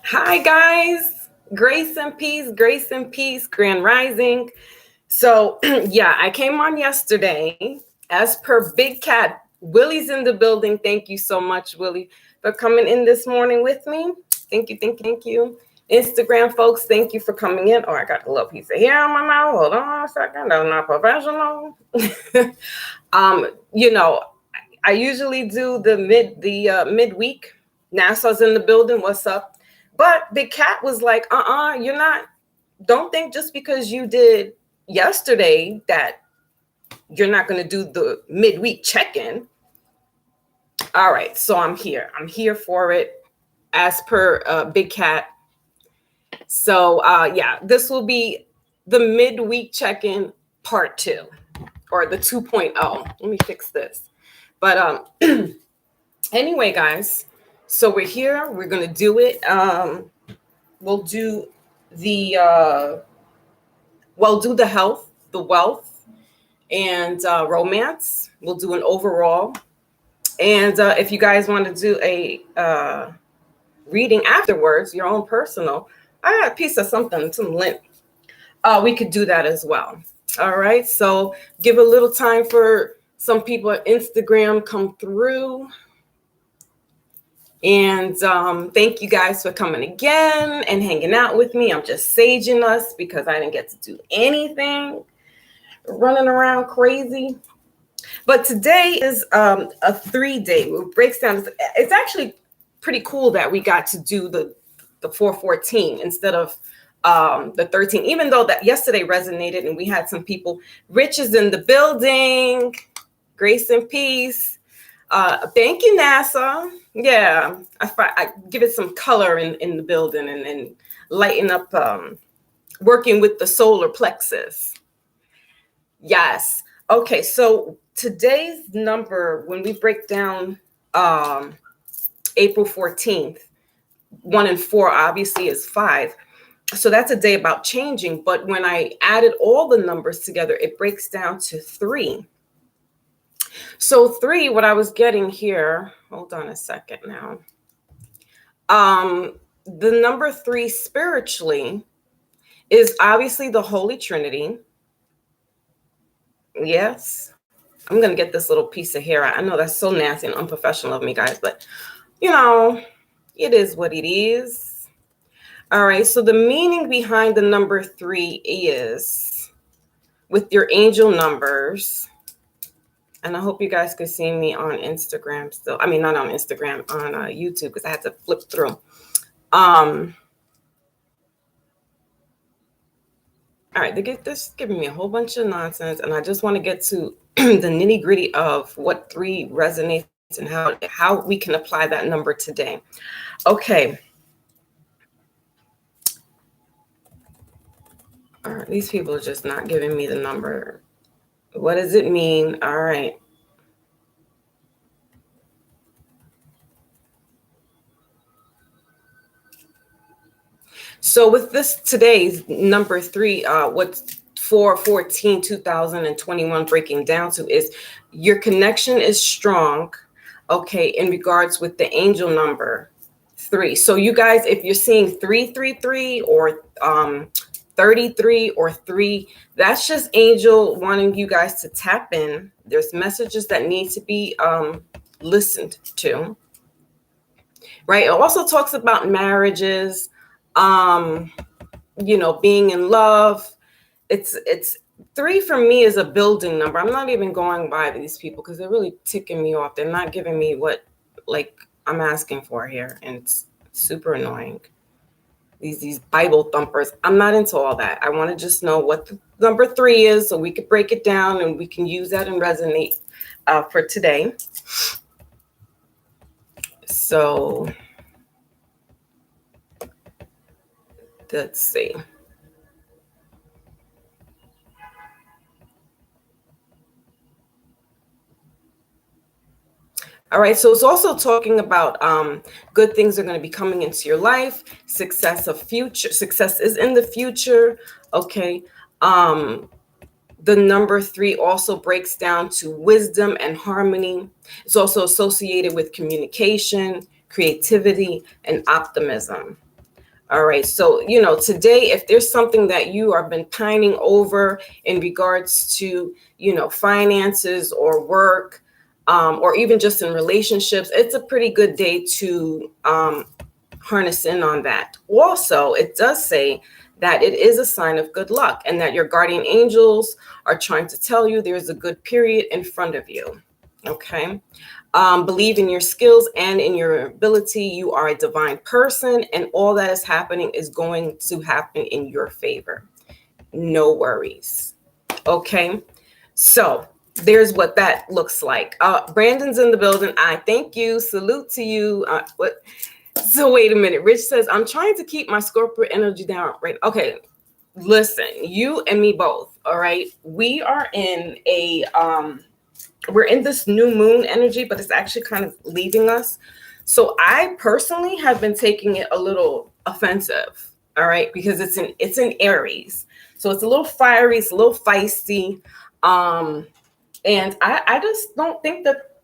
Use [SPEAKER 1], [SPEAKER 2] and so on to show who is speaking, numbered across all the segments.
[SPEAKER 1] Hi, guys. Grace and peace, Grand Rising. So, yeah, I came on yesterday. As per Big Cat, Willie's in the building. Thank you so much, Willie, for coming in this morning with me. Thank you. Instagram folks, thank you for coming in. Oh, I got a little piece of hair on my mouth. Hold on a second. That's not professional. You know, I usually do the midweek. NASA's in the building. What's up? But Big Cat was like, you're not. Don't think just because you did yesterday that you're not going to do the midweek check-in. All right, so I'm here. I'm here for it, as per Big Cat. So yeah, this will be the midweek check-in part 2, or the 2.0. Let me fix this. But anyway, guys, so we're here. We're gonna do it. We'll do the do the health, the wealth, and romance. We'll do an overall. And if you guys want to do a reading afterwards, your own personal, I got a piece of something, some lint. We could do that as well. All right. So give a little time for some people at Instagram come through. And thank you guys for coming again and hanging out with me. I'm just saging us because I didn't get to do anything, running around crazy. But today is a 3-day. It breaks down. It's actually pretty cool that we got to do the 414 instead of the 13, even though that yesterday resonated and we had some people. Rich is in the building. Grace and peace. Thank you, NASA. Yeah, I give it some color in the building and lighten up, working with the solar plexus. Yes. Okay, so today's number, when we break down April 14th, 1 and 4 obviously is 5. So that's a day about changing. But when I added all the numbers together, it breaks down to 3. So 3, what I was getting here, hold on a second now. The number 3 spiritually is obviously the Holy Trinity. Yes. I'm going to get this little piece of hair out. I know that's so nasty and unprofessional of me, guys, but it is what it is. All right. So the meaning behind the number 3 is with your angel numbers. And I hope you guys could see me on Instagram still. I mean, not on Instagram, on YouTube, because I had to flip through. All right, they get this giving me a whole bunch of nonsense, and I just want to get to the nitty gritty of what 3 resonates and how we can apply that number today. Okay. All right, these people are just not giving me the number. What does it mean? All right. So with this today's number 3, what's 4/14/2021 breaking down to is your connection is strong, okay, in regards with the angel number 3. So you guys, if you're seeing 333 or 33 or 3, that's just angel wanting you guys to tap in. There's messages that need to be listened to, right? It also talks about marriages, being in love. It's 3 for me is a building number. I'm not even going by these people because they're really ticking me off. They're not giving me what I'm asking for here, and it's super annoying. These Bible thumpers. I'm not into all that. I want to just know what the number 3 is so we could break it down and we can use that and resonate for today. So let's see. All right, so it's also talking about good things are going to be coming into your life. Success is in the future. Okay. The number 3 also breaks down to wisdom and harmony. It's also associated with communication, creativity, and optimism. All right. So, today, if there's something that you have been pining over in regards to, finances or work, or even just in relationships, it's a pretty good day to harness in on that. Also, it does say that it is a sign of good luck and that your guardian angels are trying to tell you there's a good period in front of you. Okay. Believe in your skills and in your ability. You are a divine person, and all that is happening is going to happen in your favor. No worries. Okay. So there's what that looks like. Brandon's in the building. I thank you. Salute to you. What? So wait a minute. Rich says, I'm trying to keep my Scorpio energy down. Right. Okay. Listen, you and me both. All right. We are in we're in this new moon energy, but it's actually kind of leaving us. So I personally have been taking it a little offensive. All right. Because it's in Aries. So it's a little fiery. It's a little feisty. And I just don't think that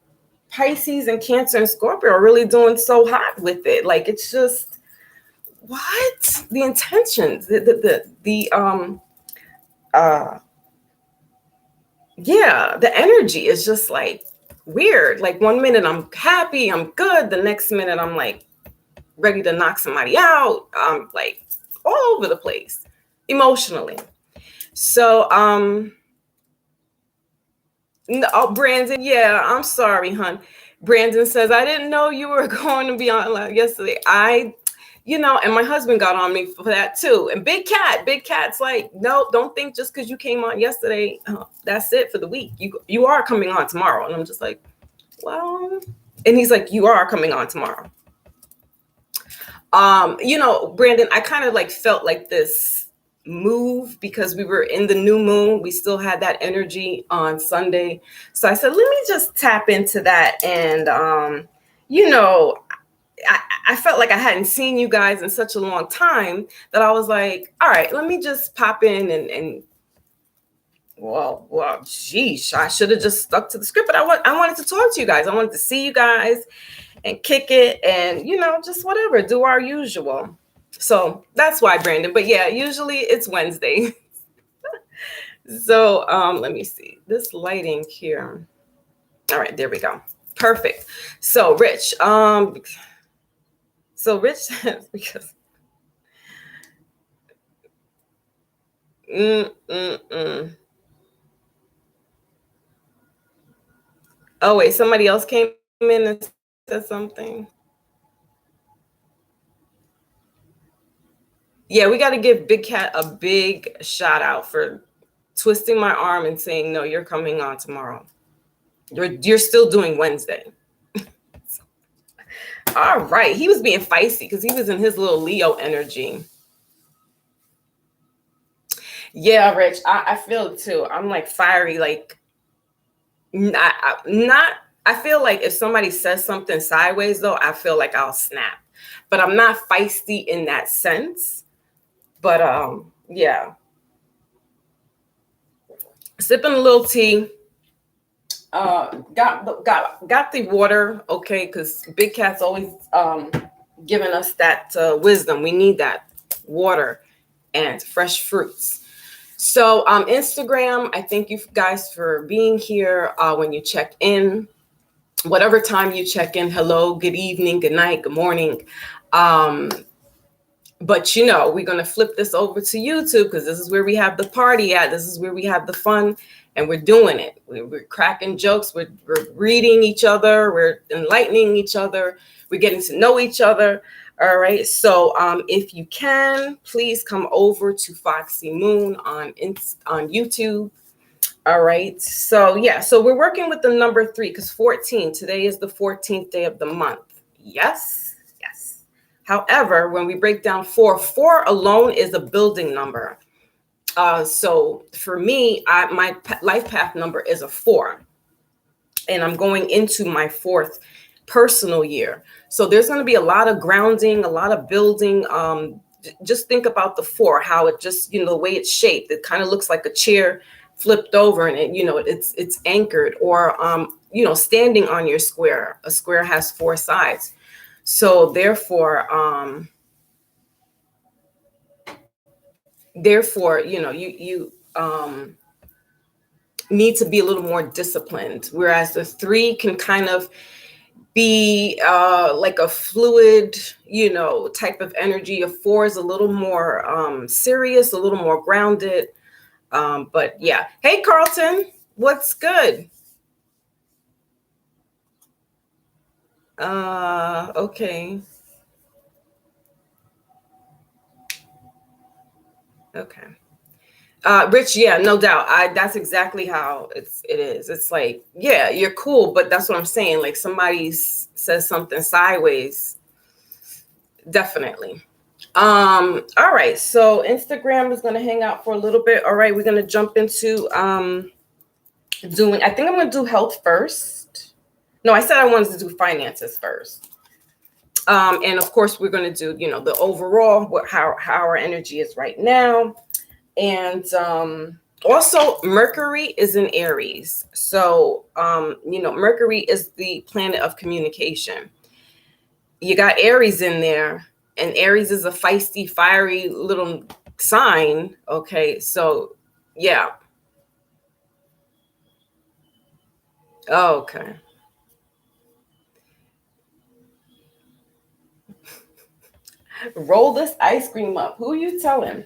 [SPEAKER 1] Pisces and Cancer and Scorpio are really doing so hot with it. Like, it's just, what? The intentions, yeah, the energy is just like weird. Like, one minute I'm happy, I'm good. The next minute I'm like ready to knock somebody out. I'm like all over the place emotionally. So, no, Brandon, yeah, I'm sorry, hon. Brandon says, I didn't know you were going to be on live yesterday. And my husband got on me for that too. And Big Cat's like, no, don't think just because you came on yesterday, that's it for the week. You are coming on tomorrow. And I'm just like, well, and he's like, you are coming on tomorrow. Brandon, I kind of like felt like this move because we were in the new moon. We still had that energy on Sunday. So I said, let me just tap into that. And, I felt like I hadn't seen you guys in such a long time that I was like, all right, let me just pop in and well, geez, I should have just stuck to the script, but I wanted to talk to you guys. I wanted to see you guys and kick it and, just whatever, do our usual. So that's why, Brandon. But yeah, usually it's Wednesday. So let me see this lighting here. All right, there we go. Perfect. So Rich, says because oh wait, somebody else came in and said something. Yeah, we got to give Big Cat a big shout out for twisting my arm and saying, no, you're coming on tomorrow. You're still doing Wednesday. All right. He was being feisty because he was in his little Leo energy. Yeah, Rich, I feel it too. I'm like fiery, like I feel like if somebody says something sideways though, I feel like I'll snap. But I'm not feisty in that sense. But yeah. Sipping a little tea. Got the water, okay, because Big Cat's always giving us that wisdom. We need that water and fresh fruits. So Instagram, I thank you guys for being here. When you check in, whatever time you check in, hello, good evening, good night, good morning. But we're going to flip this over to YouTube because this is where we have the party at. This is where we have the fun, and we're doing it. We're cracking jokes. We're reading each other. We're enlightening each other. We're getting to know each other. All right. So if you can, please come over to Foxy Moon on YouTube. All right. So yeah. So we're working with the number 3 because 14. Today is the 14th day of the month. Yes. However, when we break down 4 alone is a building number. So for me, my life path number is a 4. And I'm going into my 4th personal year. So there's going to be a lot of grounding, a lot of building. Just think about the 4, how it just, the way it's shaped. It kind of looks like a chair flipped over and it's anchored or, standing on your square. A square has 4 sides. So therefore, Therefore, you need to be a little more disciplined, whereas the 3 can kind of be like a fluid, type of energy. A 4 is a little more serious, a little more grounded. But yeah. Hey, Carlton, what's good? Okay. Okay. Rich, yeah, no doubt. That's exactly how it is. It's like, yeah, you're cool, but that's what I'm saying. Like somebody says something sideways. Definitely. All right. So Instagram is gonna hang out for a little bit. All right, we're gonna jump into I think I'm gonna do health first. No, I said I wanted to do finances first. And of course we're gonna do, the overall, how our energy is right now. And also Mercury is in Aries. So Mercury is the planet of communication. You got Aries in there, and Aries is a feisty, fiery little sign. Okay, so yeah. Oh, okay. Roll this ice cream up. Who are you telling?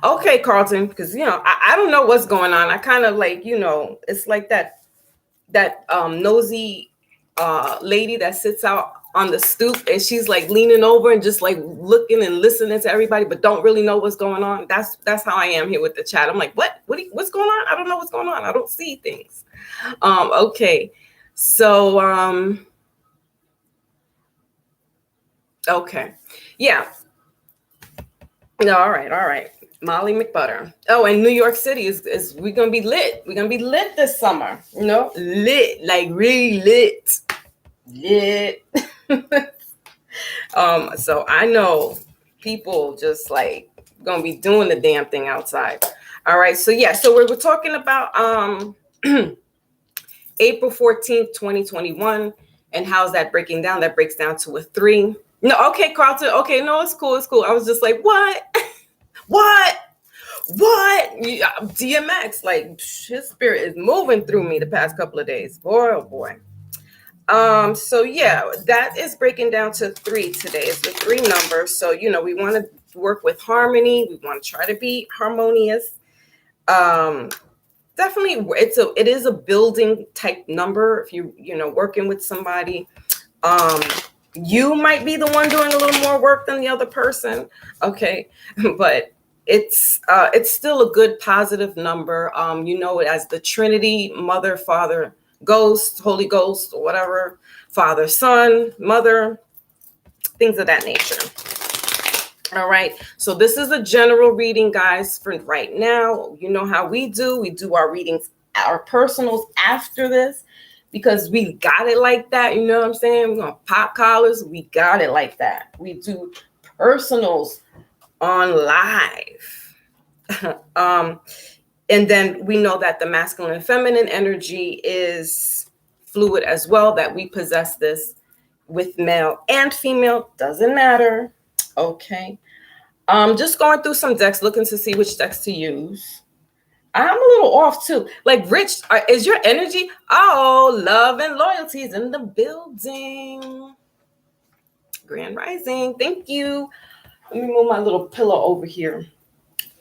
[SPEAKER 1] Okay, Carlton, because I don't know what's going on. I kind of like, it's like that nosy lady that sits out on the stoop, and she's like leaning over and just like looking and listening to everybody, but don't really know what's going on. That's how I am here with the chat. I'm like, what's going on? I don't know what's going on. I don't see things. Okay. So okay. Yeah. No, all right. Molly McButter. Oh, and New York City is we're gonna be lit. We're gonna be lit this summer. Lit, like really lit. Lit. So I know people just like gonna be doing the damn thing outside. All right, so yeah, so we're talking about April 14th, 2021, and how's that breaking down? That breaks down to a 3. No, okay, Carlton. Okay, no, it's cool. I was just like, what? What? DMX, like his spirit is moving through me the past couple of days. Boy, oh boy. So yeah, that is breaking down to 3 today. It's the 3 number. So, we want to work with harmony. We want to try to be harmonious. Definitely it is a building type number. If working with somebody, you might be the one doing a little more work than the other person. Okay. But it's still a good positive number. It as the Trinity, Mother, Father, Ghost, Holy Ghost, or whatever, Father, Son, Mother, things of that nature. All right, so this is a general reading, guys, for right now. You know how we do our readings, our personals after this, because we got it like that. You know what I'm saying? We're gonna pop collars. We got it like that. We do personals on live. And then we know that the masculine and feminine energy is fluid as well, that we possess this with male and female, doesn't matter. Okay. Just going through some decks, looking to see which decks to use. I'm a little off too. Like, Rich, is your energy? Oh, love and loyalty is in the building. Grand Rising. Thank you. Let me move my little pillow over here.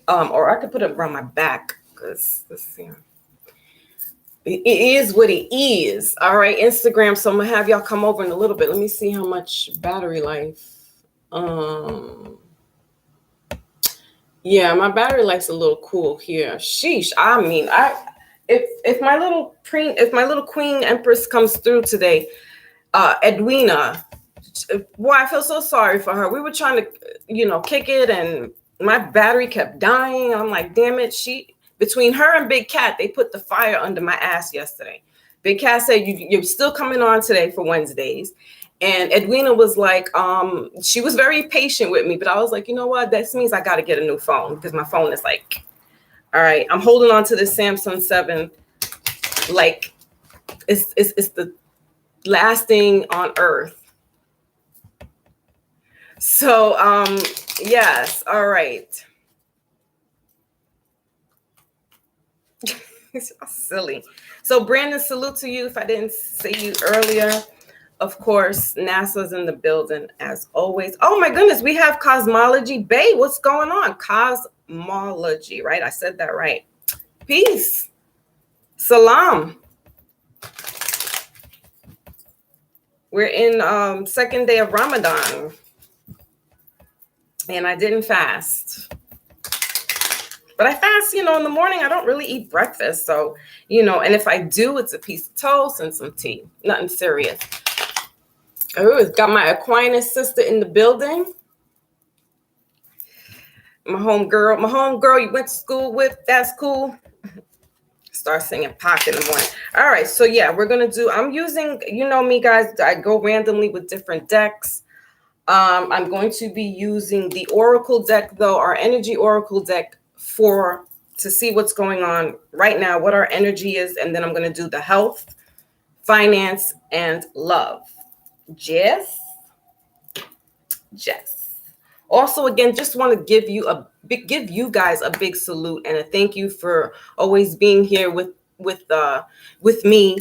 [SPEAKER 1] Or I could put it around my back, because it is what it is. All right, Instagram. So I'm gonna have y'all come over in a little bit. Let me see how much battery life. Yeah, my battery life's a little cool here. Sheesh. I mean, if my little queen empress comes through today, Edwina, boy, I feel so sorry for her. We were trying to, kick it, and my battery kept dying. I'm like, damn it. Between her and Big Cat, they put the fire under my ass yesterday. Big Cat said, you're still coming on today for Wednesdays. And Edwina was like, she was very patient with me, but I was like, you know what? That means I got to get a new phone, because my phone is like, all right, I'm holding on to this Samsung 7. Like, it's the last thing on earth. So, yes. All right. It's silly. So Brandon, salute to you. If I didn't say you earlier, of course, NASA's in the building as always. Oh my goodness, we have Cosmology Bay. What's going on? Cosmology, right? I said that right. Peace. Salam. We're in second day of Ramadan. And I didn't fast. But I fast, in the morning. I don't really eat breakfast. So, and if I do, it's a piece of toast and some tea. Nothing serious. Oh, got my Aquinas sister in the building. My homegirl you went to school with. That's cool. Start singing Pac in the morning. All right. So yeah, I'm using, me guys, I go randomly with different decks. I'm going to be using the Oracle deck though, our energy Oracle deck to see what's going on right now, what our energy is. And then I'm going to do the health, finance, and love. Jess. Also, again, just want to give you guys a big salute and a thank you for always being here with me,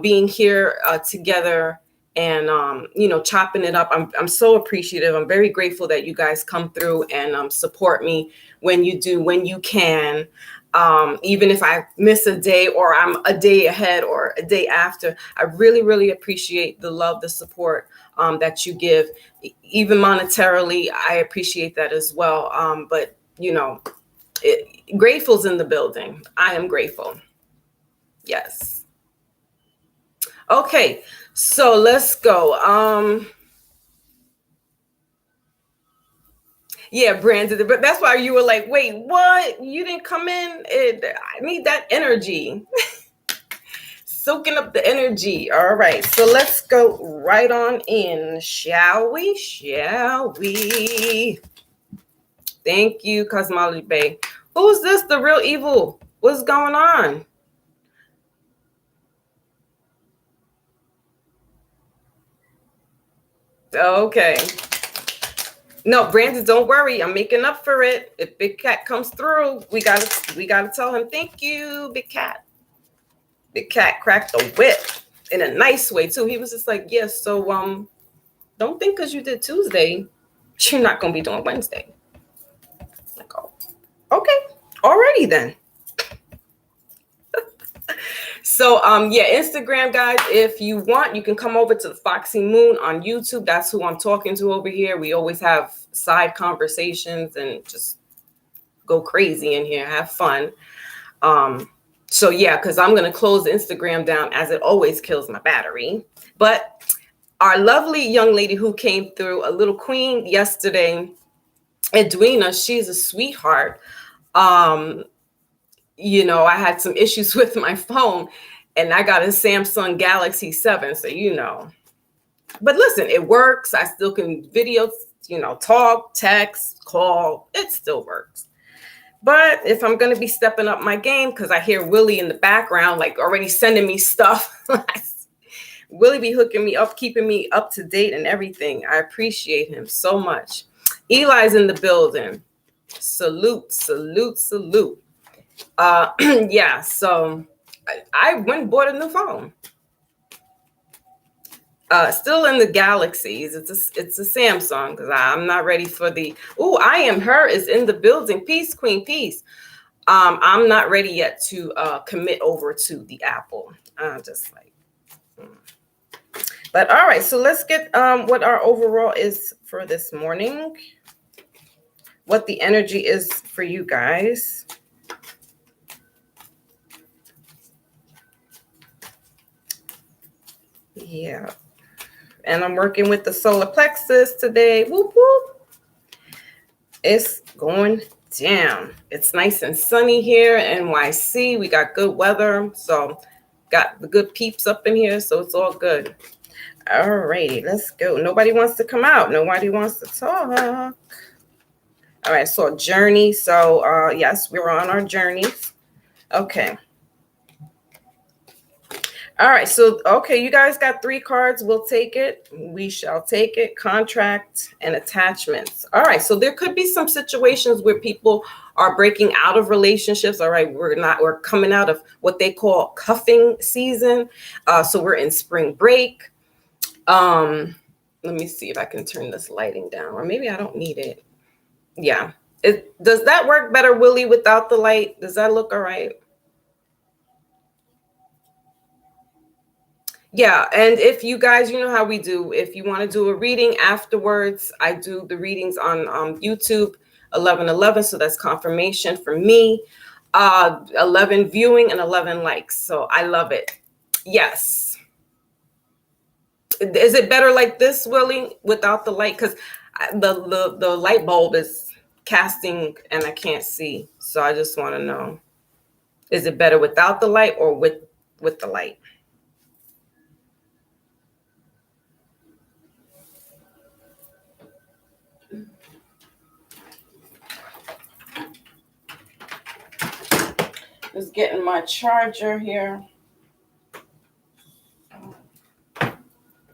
[SPEAKER 1] being here together and chopping it up. I'm so appreciative. I'm very grateful that you guys come through and support me when you can. Even if I miss a day or I'm a day ahead or a day after, I really, really appreciate the love, the support that you give. Even monetarily, I appreciate that as well. But grateful's in the building. I am grateful. Yes. Okay, so let's go. Yeah, Brandon, but that's why you were like, wait, what? You didn't come in? I need that energy. Soaking up the energy. All right, so let's go right on in, shall we? Thank you, Cosmology Bay. Who's this? The real evil? What's going on? Okay. No, Brandon, don't worry. I'm making up for it. If Big Cat comes through, we gotta tell him thank you, Big Cat. Big Cat cracked the whip in a nice way too. He was just like, yes. So don't think because you did Tuesday, you're not gonna be doing Wednesday. Like, oh, okay, alrighty then. So Instagram guys, if you want, you can come over to the Foxy Moon on YouTube. That's who I'm talking to over here. We always have side conversations and just go crazy in here, have fun. So yeah, because I'm going to close Instagram down as it always kills my battery. But our lovely young lady who came through, a little queen yesterday, Edwina, she's a sweetheart. I had some issues with my phone and I got a Samsung Galaxy 7. So, but listen, it works. I still can video, talk, text, call. It still works. But if I'm going to be stepping up my game, because I hear Willie in the background, like already sending me stuff, Willie be hooking me up, keeping me up to date and everything. I appreciate him so much. Eli's in the building. Salute. Yeah, so I went and bought a new phone. Still in the Galaxies. It's a Samsung because I'm not ready for the. Oh, I am her is in the building. Peace, Queen, peace. I'm not ready yet to commit over to the Apple. Just like. But all right, so let's get what our overall is for this morning. What the energy is for you guys. Yeah. And I'm working with the solar plexus today. Whoop, whoop. It's going down. It's nice and sunny here in NYC. We got good weather. So got the good peeps up in here. So it's all good. All righty, let's go. Nobody wants to come out. Nobody wants to talk. All right, so journey. So yes, we're on our journey. Okay. All right, so, okay, you guys got 3 cards. We'll take it. We shall take it. Contract and attachments. All right, so there could be some situations where people are breaking out of relationships. All right, we're coming out of what they call cuffing season. So we're in spring break. Let me see if I can turn this lighting down, or maybe I don't need it. Yeah. Does that work better, Willie, without the light? Does that look all right? Yeah, and if you guys, you know how we do. If you want to do a reading afterwards, I do the readings on YouTube, 1111. So that's confirmation for me. 11 viewing and 11 likes. So I love it. Yes. Is it better like this, Willie, without the light? Because the light bulb is casting and I can't see. So I just want to know, is it better without the light or with the light? Just getting my charger here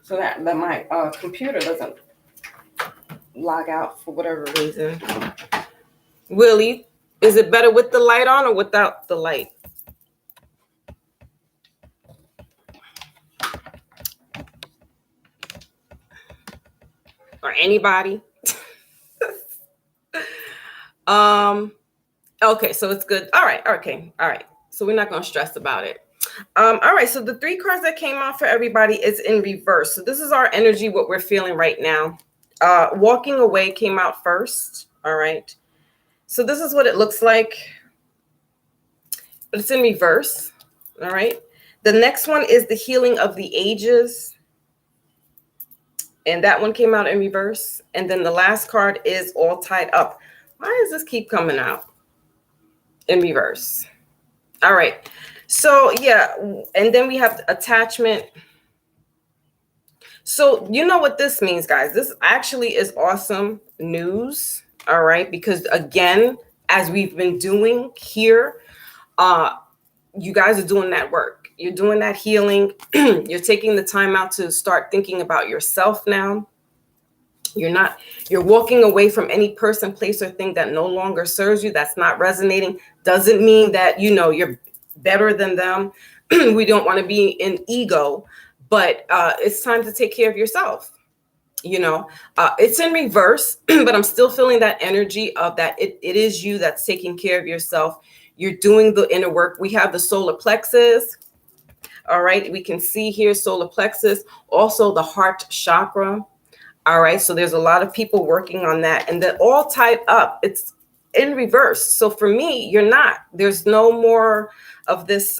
[SPEAKER 1] so that my computer doesn't log out for whatever reason. Willie, is it better with the light on or without the light? Or anybody? Okay, so it's good. All right, okay, all right. So we're not gonna stress about it. All right, so the 3 cards that came out for everybody is in reverse. So this is our energy, what we're feeling right now. Walking away came out first. All right. So this is what it looks like, but it's in reverse. All right. The next one is the healing of the ages. And that one came out in reverse. And then the last card is all tied up. Why does this keep coming out in reverse? All right. So yeah, and then we have attachment. So you know what this means, guys. This actually is awesome news. All right, because again, as we've been doing here, you guys are doing that work. You're doing that healing. You're taking the time out to start thinking about yourself now. You're walking away from any person, place, or thing that no longer serves you, that's not resonating. Doesn't mean that, you're better than them. We don't want to be in ego, but it's time to take care of yourself. It's in reverse, but I'm still feeling that energy of that. It is you that's taking care of yourself. You're doing the inner work. We have the solar plexus. All right. We can see here solar plexus, also the heart chakra. All right. So there's a lot of people working on that, and they're all tied up. It's in reverse. So for me, you're not. There's no more of this,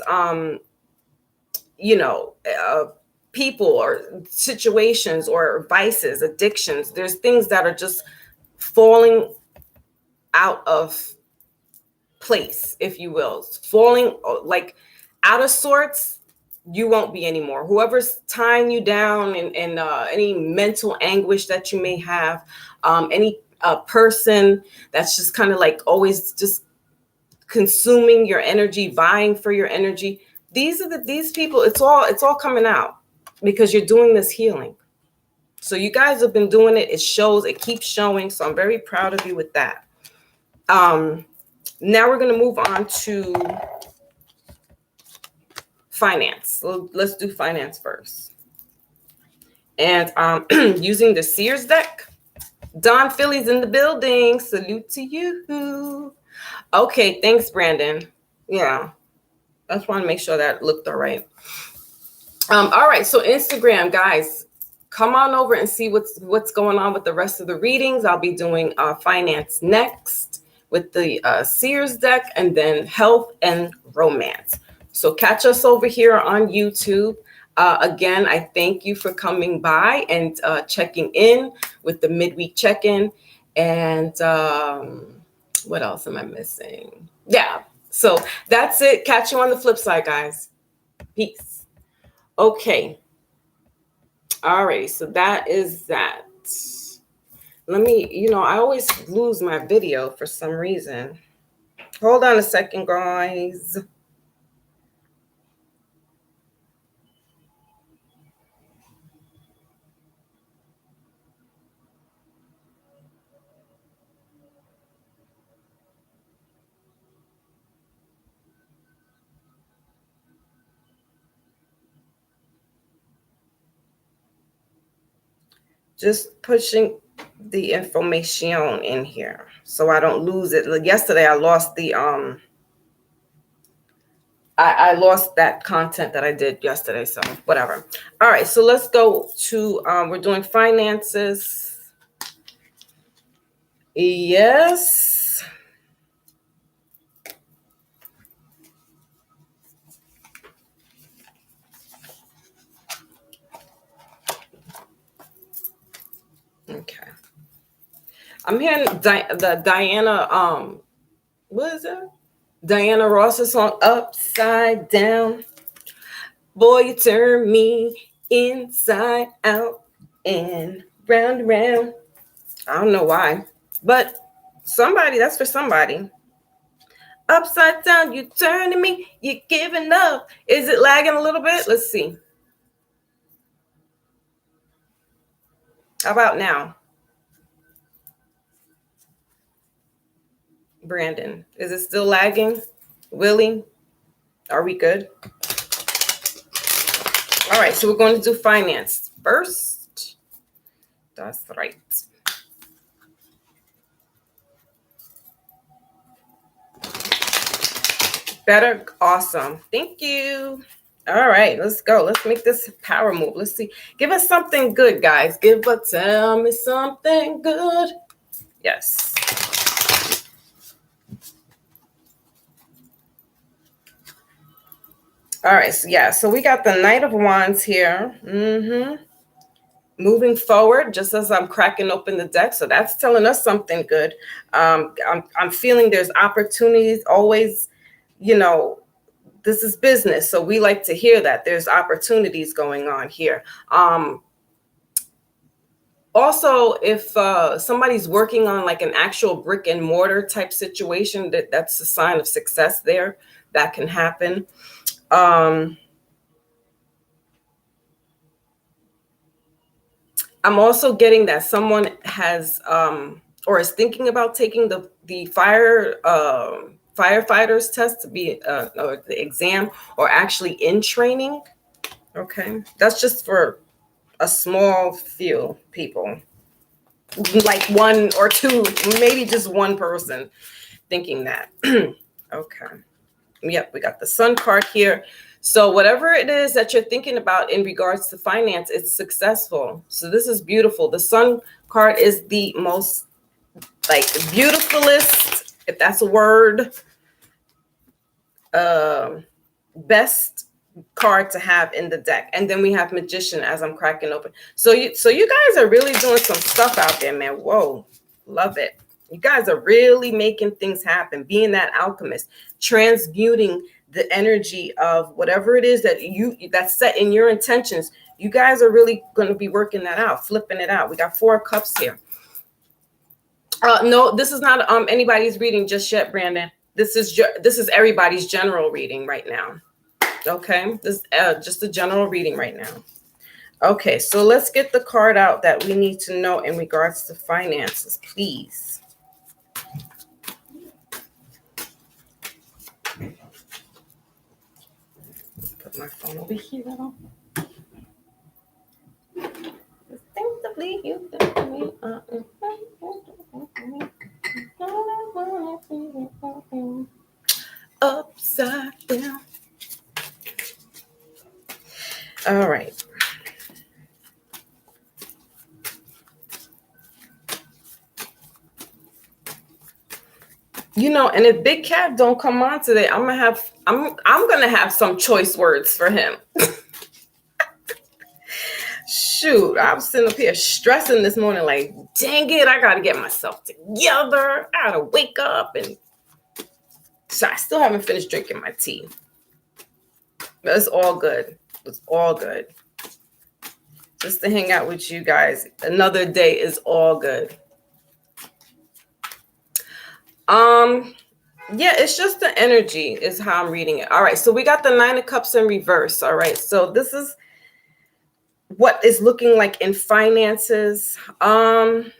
[SPEAKER 1] people or situations or vices, addictions. There's things that are just falling out of place, if you will, falling like out of sorts. You won't be anymore. Whoever's tying you down and any mental anguish that you may have, any person that's just kind of like always just consuming your energy, vying for your energy. These people, it's all coming out because you're doing this healing. So you guys have been doing it. It shows, it keeps showing. So I'm very proud of you with that. Now we're going to move on to finance. So let's do finance first. And using the Sears deck, Don Philly's in the building. Salute to you. Okay, thanks, Brandon. Yeah, I just want to make sure that looked all right. All right, so Instagram, guys, come on over and see what's going on with the rest of the readings. I'll be doing finance next with the Sears deck, and then health and romance. So catch us over here on YouTube. Again, I thank you for coming by and checking in with the midweek check-in. And what else am I missing? Yeah, so that's it. Catch you on the flip side, guys. Peace. Okay. All right. So that is that. Let me, I always lose my video for some reason. Hold on a second, guys. Just pushing the information in here so I don't lose it. Like yesterday, I lost the I lost that content that I did yesterday, so whatever. All right, so let's go to we're doing finances. Yes. Okay. I'm hearing the Diana what is it? Diana Ross's song Upside Down. Boy, you turn me inside out and round and round. I don't know why, but somebody, that's for somebody. Upside down, you turning me, you giving up. Is it lagging a little bit? Let's see. How about now? Brandon, is it still lagging? Willie, are we good? All right, so we're going to do finance first. That's right. Better. Awesome. Thank you. All right, let's go. Let's make this power move. Let's see. Give us something good, guys. Tell me something good. Yes. All right, so yeah, so we got the Knight of Wands here. Moving forward, just as I'm cracking open the deck, so that's telling us something good. I'm feeling there's opportunities always, you know, this is business, so we like to hear that there's opportunities going on here. Also, if somebody's working on like an actual brick and mortar type situation, that's a sign of success there. That can happen. I'm also getting that someone has or is thinking about taking the firefighter's test to be or the exam, or actually in training. Okay, that's just for a small few people, like one or two, maybe just one person thinking that. Okay. Yep, we got the Sun card here. So whatever it is that you're thinking about in regards to finance, it's successful. So this is beautiful. The Sun card is the most like beautifulest, if that's a word, best card to have in the deck. And then we have Magician as I'm cracking open. So you guys are really doing some stuff out there, man. Whoa, love it. You guys are really making things happen, being that alchemist, transmuting the energy of whatever it is that's set in your intentions. You guys are really going to be working that out, flipping it out. We got 4 cups here. No, this is not anybody's reading just yet, Brandon. This is everybody's general reading right now. Okay, this is just a general reading right now. Okay, so let's get the card out that we need to know in regards to finances, please. Put my phone over here. Distinctively, you me. Upside down. All right. You know, and if Big Cat don't come on today, I'm gonna have some choice words for him. Shoot, I was sitting up here stressing this morning, like, dang it, I gotta get myself together. I gotta wake up, and so I still haven't finished drinking my tea. But it's all good. It's all good. Just to hang out with you guys another day is all good. Yeah, it's just the energy is how I'm reading it. All right, so we got the 9 of Cups in reverse. All right, so this is what is looking like in finances. And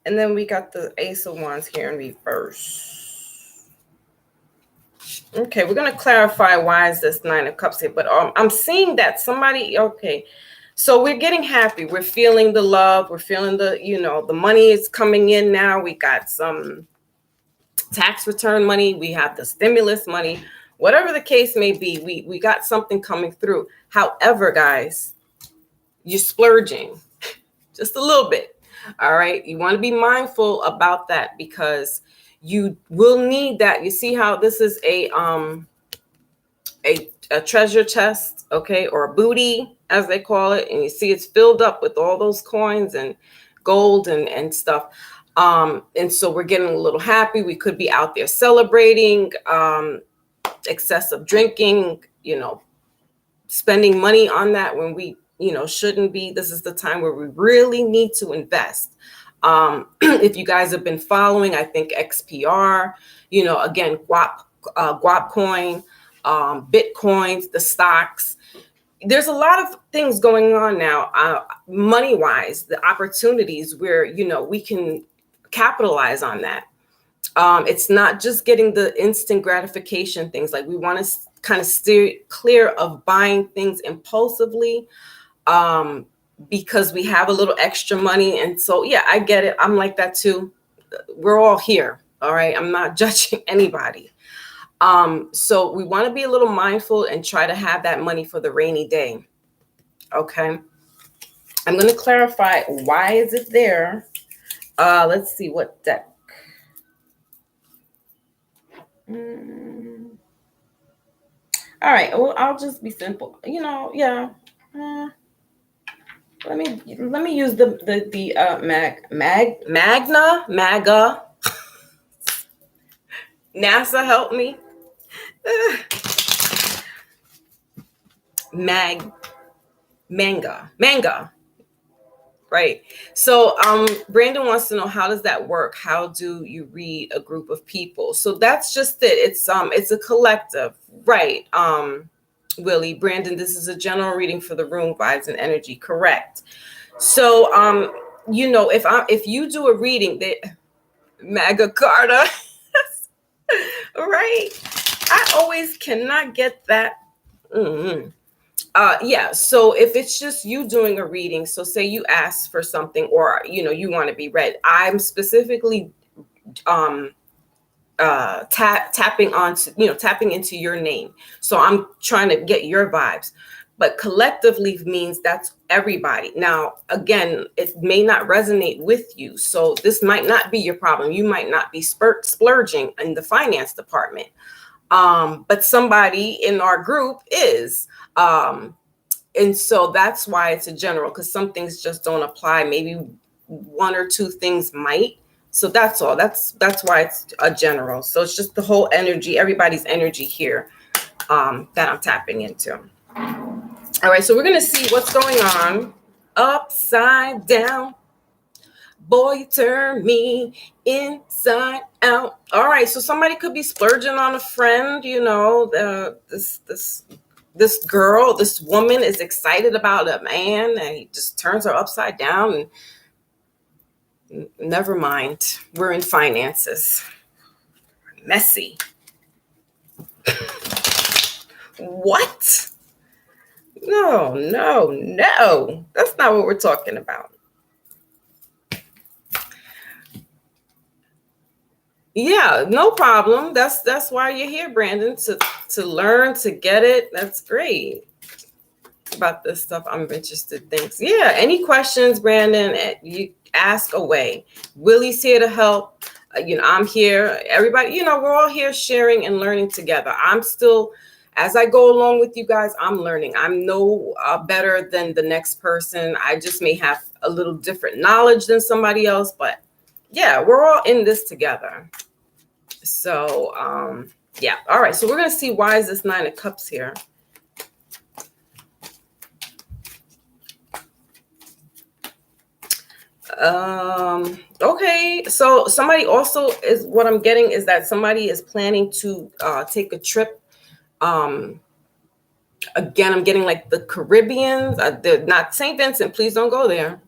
[SPEAKER 1] then we got the Ace of Wands here in reverse. Okay, we're going to clarify why is this 9 of Cups here. But I'm seeing that somebody, okay, So we're getting happy. We're feeling the love. We're feeling the, the money is coming in now. We got some tax return money. We have the stimulus money. Whatever the case may be, we got something coming through. However, guys, you're splurging just a little bit. All right. You want to be mindful about that because you will need that. You see how this is a treasure chest, okay, or a booty, as they call it, and you see it's filled up with all those coins and gold and stuff. And so we're getting a little happy. We could be out there celebrating, excessive drinking, spending money on that when we, shouldn't be. This is the time where we really need to invest. If you guys have been following, I think XPR, again, guap coin, Bitcoins, the stocks. There's a lot of things going on now, money-wise, the opportunities where, we can capitalize on that. It's not just getting the instant gratification things. Like we want to kind of steer clear of buying things impulsively because we have a little extra money. And so, yeah, I get it. I'm like that too. We're all here. All right. I'm not judging anybody. So we want to be a little mindful and try to have that money for the rainy day. Okay. I'm going to clarify why is it there. Let's see what deck. All right. Well, I'll just be simple. Yeah. Let me use the MAGA. NASA help me. Manga. Right. So Brandon wants to know, how does that work? How do you read a group of people? So that's just it. It's a collective, right? Willie, Brandon, this is a general reading for the room, vibes and energy. Correct. So if you do a reading that Magna Carta, right? I always cannot get that. Yeah. So if it's just you doing a reading, so say you ask for something or, you want to be read, I'm specifically tapping into your name. So I'm trying to get your vibes, but collectively means that's everybody. Now, again, it may not resonate with you. So this might not be your problem. You might not be splurging in the finance department. But somebody in our group is, and so that's why it's a general, because some things just don't apply. Maybe one or two things might. So that's all. That's why it's a general. So it's just the whole energy, everybody's energy here, that I'm tapping into. All right. So we're going to see what's going on upside down. Boy, turn me inside out. All right. So somebody could be splurging on a friend, this girl, this woman is excited about a man and he just turns her upside down. And never mind. We're in finances. Messy. What? No. That's not what we're talking about. Yeah, no problem. That's why you're here, Brandon, to learn, to get it. That's great. About this stuff, I'm interested. Thanks. Yeah, any questions, Brandon, you ask away. Willie's here to help. I'm here. Everybody, we're all here sharing and learning together. I'm still, as I go along with you guys, I'm learning. I'm no better than the next person. I just may have a little different knowledge than somebody else, but yeah, we're all in this together. So, yeah. All right. So we're going to see, why is this 9 of Cups here? Okay. So somebody also is, what I'm getting is that somebody is planning to take a trip. Again, I'm getting like the Caribbean. They're not St. Vincent. Please don't go there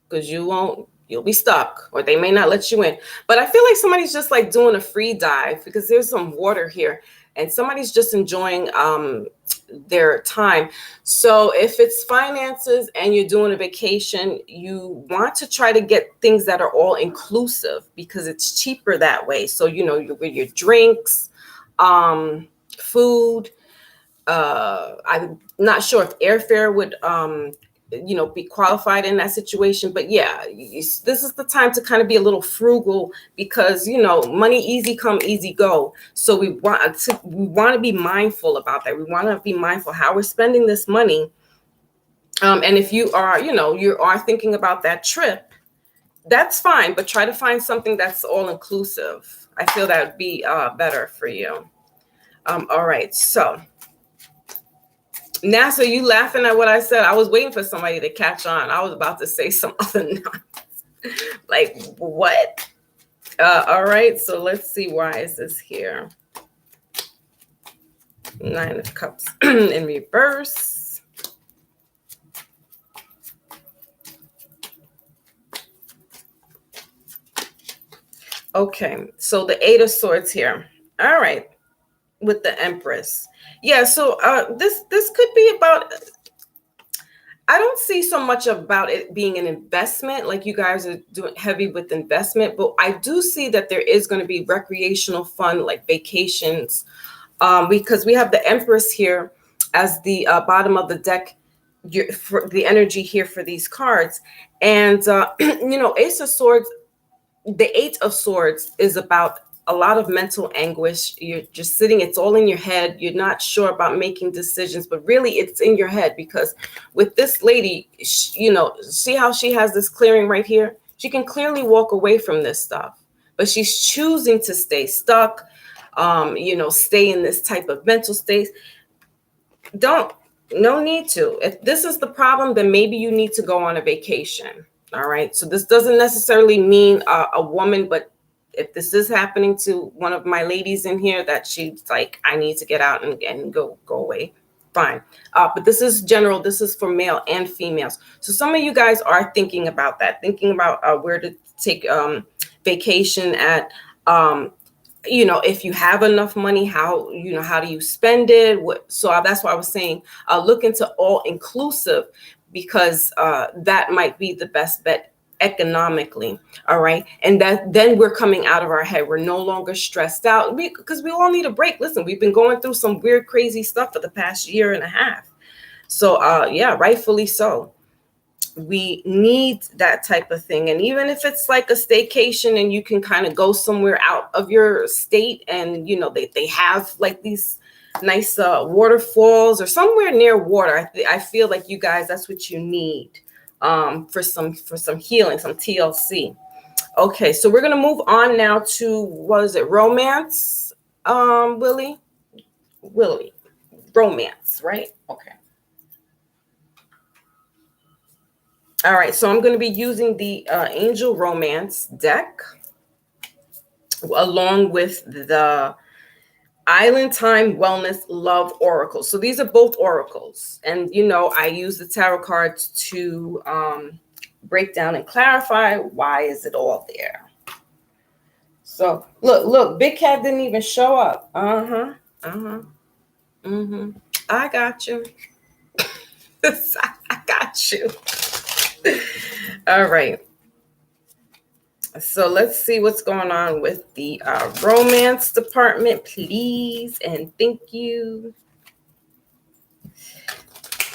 [SPEAKER 1] because you'll be stuck, or they may not let you in. But I feel like somebody's just like doing a free dive because there's some water here. and somebody's just enjoying their time. So if it's finances and you're doing a vacation, you want to try to get things that are all inclusive because it's cheaper that way. So, you know, your drinks, food. I'm not sure if airfare would, you know, be qualified in that situation. But yeah, this is the time to kind of be a little frugal because, you know, money easy come, easy go. So we want to be mindful about that. We want to be mindful how we're spending this money. And if you are, you know, you are thinking about that trip, that's fine. But try to find something that's all inclusive. I feel that would be better for you. All right. So now, so you laughing at what I said? I was waiting for somebody to catch on. I was about to say some other nonsense. Like, what? All right, so let's see. Why is this here? Nine of Cups in reverse. Okay, so the Eight of Swords here. All right, with the Empress. Yeah, so this could be about, I don't see so much about it being an investment, like you guys are doing heavy with investment, but I do see that there is going to be recreational fun, like vacations, because we have the Empress here as the bottom of the deck, for the energy here for these cards. And, you know, Ace of Swords, the Eight of Swords is about a lot of mental anguish. You're just sitting, it's all in your head. You're not sure about making decisions, but really it's in your head because with this lady, you know, see how she has this clearing right here? She can clearly walk away from this stuff, but she's choosing to stay stuck, you know, stay in this type of mental state. No need to. If this is the problem, then maybe you need to go on a vacation. All right. So this doesn't necessarily mean a woman, but if this is happening to one of my ladies in here, that she's like, I need to get out and go away. Fine. But this is general. This is for male and females. So some of you guys are thinking about that, thinking about where to take vacation at. You know, if you have enough money, how, you know, how do you spend it? So that's why I was saying, look into all inclusive, because that might be the best bet economically. All right. And that then we're coming out of our head. We're no longer stressed out because we all need a break. Listen, we've been going through some weird, crazy stuff for the past year and a half. So yeah, rightfully so. We need that type of thing. And even if it's like a staycation and you can kind of go somewhere out of your state and, you know, they have like these nice waterfalls or somewhere near water. I feel like you guys, that's what you need for some healing, some TLC. Okay, so we're going to move on now to, what is it, romance, Willie, romance, right? Okay. All right, so I'm going to be using the Angel Romance deck along with the Island Time Wellness Love Oracle. So these are both oracles. And, you know, I use the tarot cards to break down and clarify why is it all there. So look, Big Cat didn't even show up. I got you. I got you. All right. So let's see what's going on with the romance department, please. And thank you.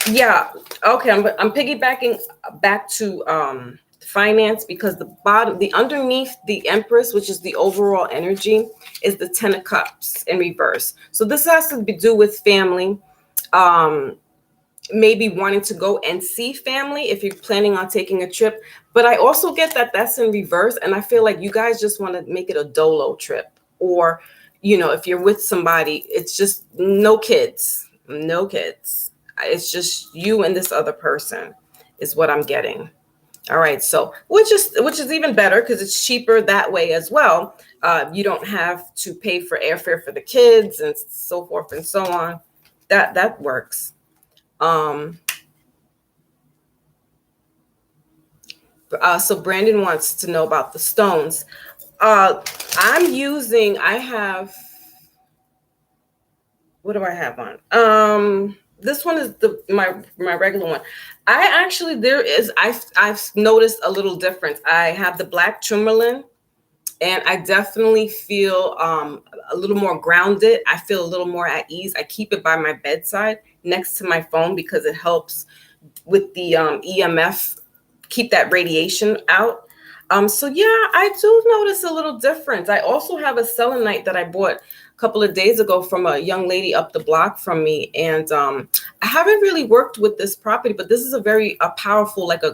[SPEAKER 1] Yeah. Okay. I'm piggybacking back to finance because the underneath the Empress, which is the overall energy, is the Ten of Cups in reverse. So this has to do with family. Maybe wanting to go and see family if you're planning on taking a trip. But I also get that that's in reverse. And I feel like you guys just want to make it a dolo trip. Or, you know, if you're with somebody, it's just no kids. It's just you and this other person is what I'm getting. All right. So which is even better because it's cheaper that way as well. You don't have to pay for airfare for the kids and so forth and so on. That works. So Brandon wants to know about the stones. I have what do I have on? This one is my regular one. I actually I've noticed a little difference. I have the black tourmaline, and I definitely feel a little more grounded. I feel a little more at ease. I keep it by my bedside next to my phone because it helps with the EMF, keep that radiation out. So yeah, I do notice a little difference. I also have a selenite that I bought a couple of days ago from a young lady up the block from me, and I haven't really worked with this property, but this is a powerful, like a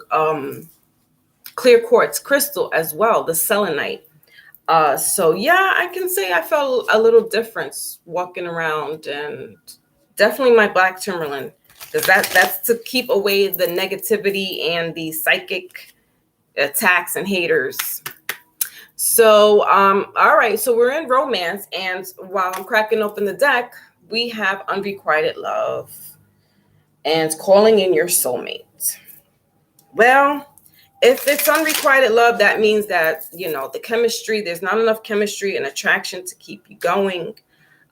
[SPEAKER 1] clear quartz crystal as well, the selenite. So yeah, I can say I felt a little difference walking around, and definitely my black tourmaline, because that's to keep away the negativity and the psychic attacks and haters. So all right, so we're in romance, and while I'm cracking open the deck, we have unrequited love and calling in your soulmate. Well, if it's unrequited love, that means that, the chemistry, there's not enough chemistry and attraction to keep you going.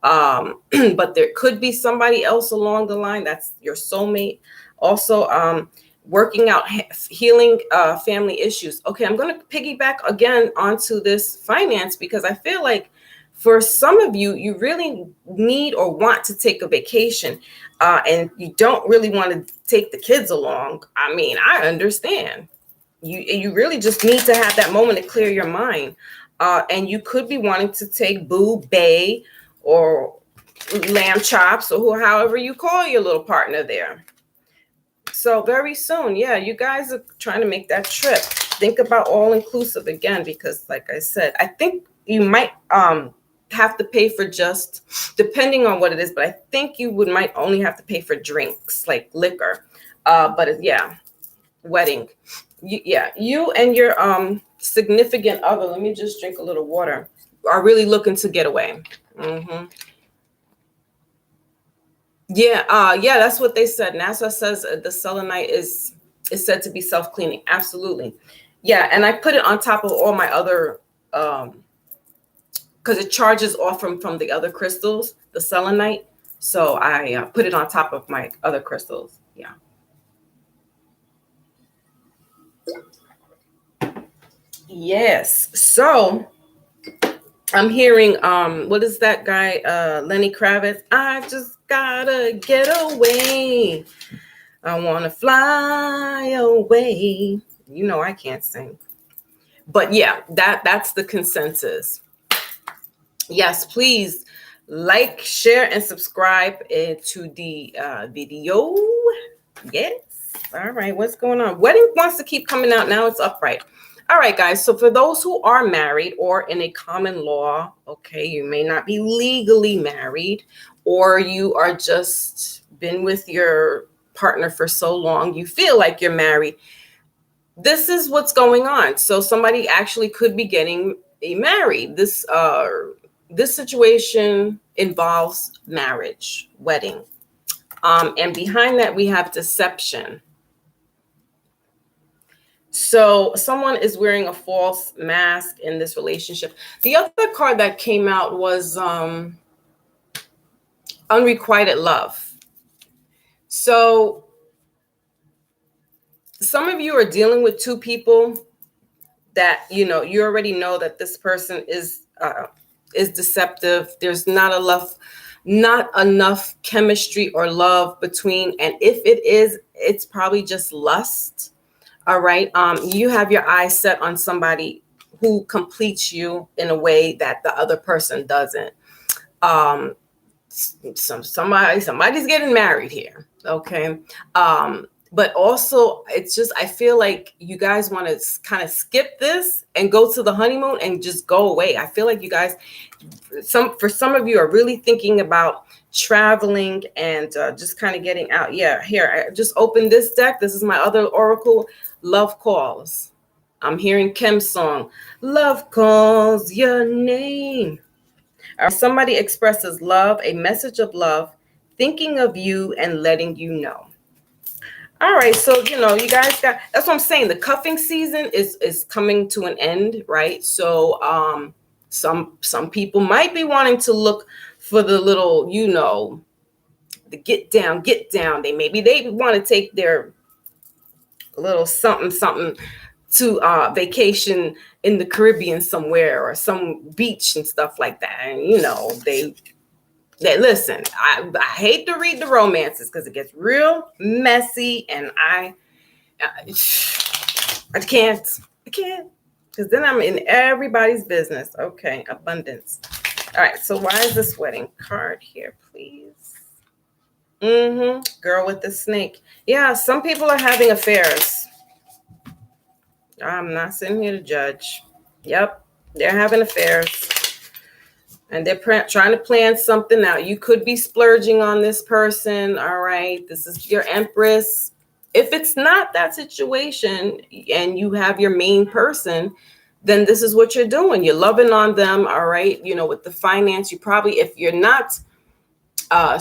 [SPEAKER 1] But there could be somebody else along the line that's your soulmate. Also, working out, healing family issues. Okay, I'm going to piggyback again onto this finance, because I feel like for some of you, you really need or want to take a vacation, and you don't really want to take the kids along. I mean, I understand. You really just need to have that moment to clear your mind. And you could be wanting to take Boo, Bay, or Lamb Chops, or however you call your little partner there. So very soon, yeah, you guys are trying to make that trip. Think about all inclusive again, because like I said, I think you might have to pay for just, depending on what it is, but I think you might only have to pay for drinks, like liquor. But yeah, wedding. You and your significant other, let me just drink a little water, are really looking to get away. Mm-hmm. Yeah, that's what they said. NASA says the selenite is said to be self-cleaning. Absolutely. Yeah, and I put it on top of all my other, because it charges off from the other crystals, the selenite. So I put it on top of my other crystals. Yeah. Yes. So I'm hearing what is that guy, Lenny Kravitz? I just gotta get away. I wanna fly away. I can't sing. But yeah, that's the consensus. Yes, please like, share, and subscribe to the video. Yes. All right, what's going on? Wedding wants to keep coming out. Now it's upright. All right, guys. So for those who are married or in a common law, okay, you may not be legally married, or you are just been with your partner for so long, you feel like you're married. This is what's going on. So somebody actually could be getting married. This situation involves marriage, wedding. And behind that, we have deception. So someone is wearing a false mask in this relationship. The other card that came out was unrequited love. So some of you are dealing with two people that, you already know that this person is deceptive. There's not enough chemistry or love between. And if it is, it's probably just lust. All right. You have your eyes set on somebody who completes you in a way that the other person doesn't. Somebody's getting married here. Okay. But also it's just, I feel like you guys want to kind of skip this and go to the honeymoon and just go away. I feel like you guys, for some of you are really thinking about traveling and just kind of getting out. Yeah. Here, I just opened this deck. This is my other oracle. Love calls. I'm hearing Kim's song. Love calls your name. Somebody expresses love, a message of love, thinking of you and letting you know. All right, so you guys that's what I'm saying. The cuffing season is coming to an end, right? So some people might be wanting to look for the little, the get down. They want to take their little something to vacation in the Caribbean somewhere or some beach and stuff like that. And they listen. I hate to read the romances because it gets real messy, and I can't because then I'm in everybody's business. Okay, abundance. All right, so why is this wedding card here, please? Girl with the snake. Yeah, some people are having affairs. I'm not sitting here to judge. Yep, they're having affairs. And they're trying to plan something out. You could be splurging on this person. All right, this is your Empress. If it's not that situation and you have your main person, then this is what you're doing. You're loving on them. All right, with the finance, you probably, if you're not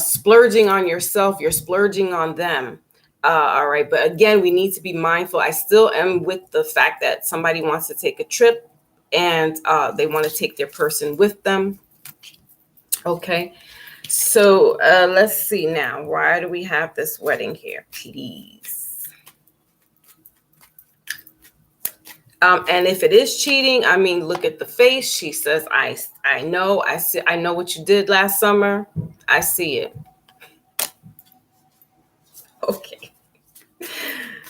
[SPEAKER 1] splurging on yourself, you're splurging on them. All right. But again, we need to be mindful. I still am with the fact that somebody wants to take a trip and they want to take their person with them. Okay. So let's see now. Why do we have this wedding here, please? And if it is cheating, I mean, look at the face. She says, I know what you did last summer. I see it. Okay.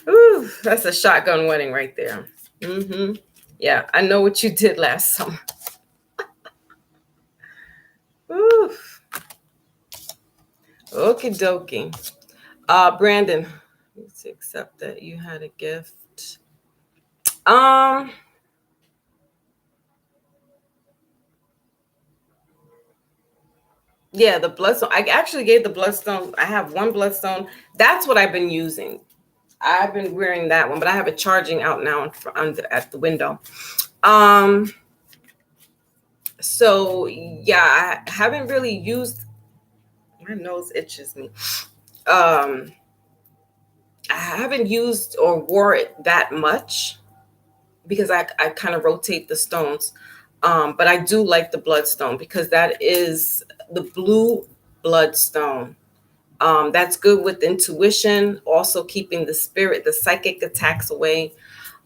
[SPEAKER 1] Ooh, that's a shotgun wedding right there. Yeah, I know what you did last summer. Ooh. Okie dokie. Brandon, let's accept that you had a gift. Yeah, the bloodstone. I actually gave the bloodstone. I have one bloodstone. That's what I've been using. I've been wearing that one, but I have it charging out now at the window. So yeah, I haven't really used. My nose itches me. I haven't used or wore it that much because I kind of rotate the stones. But I do like the bloodstone because that is the blue bloodstone. That's good with intuition, also keeping the spirit, the psychic attacks away,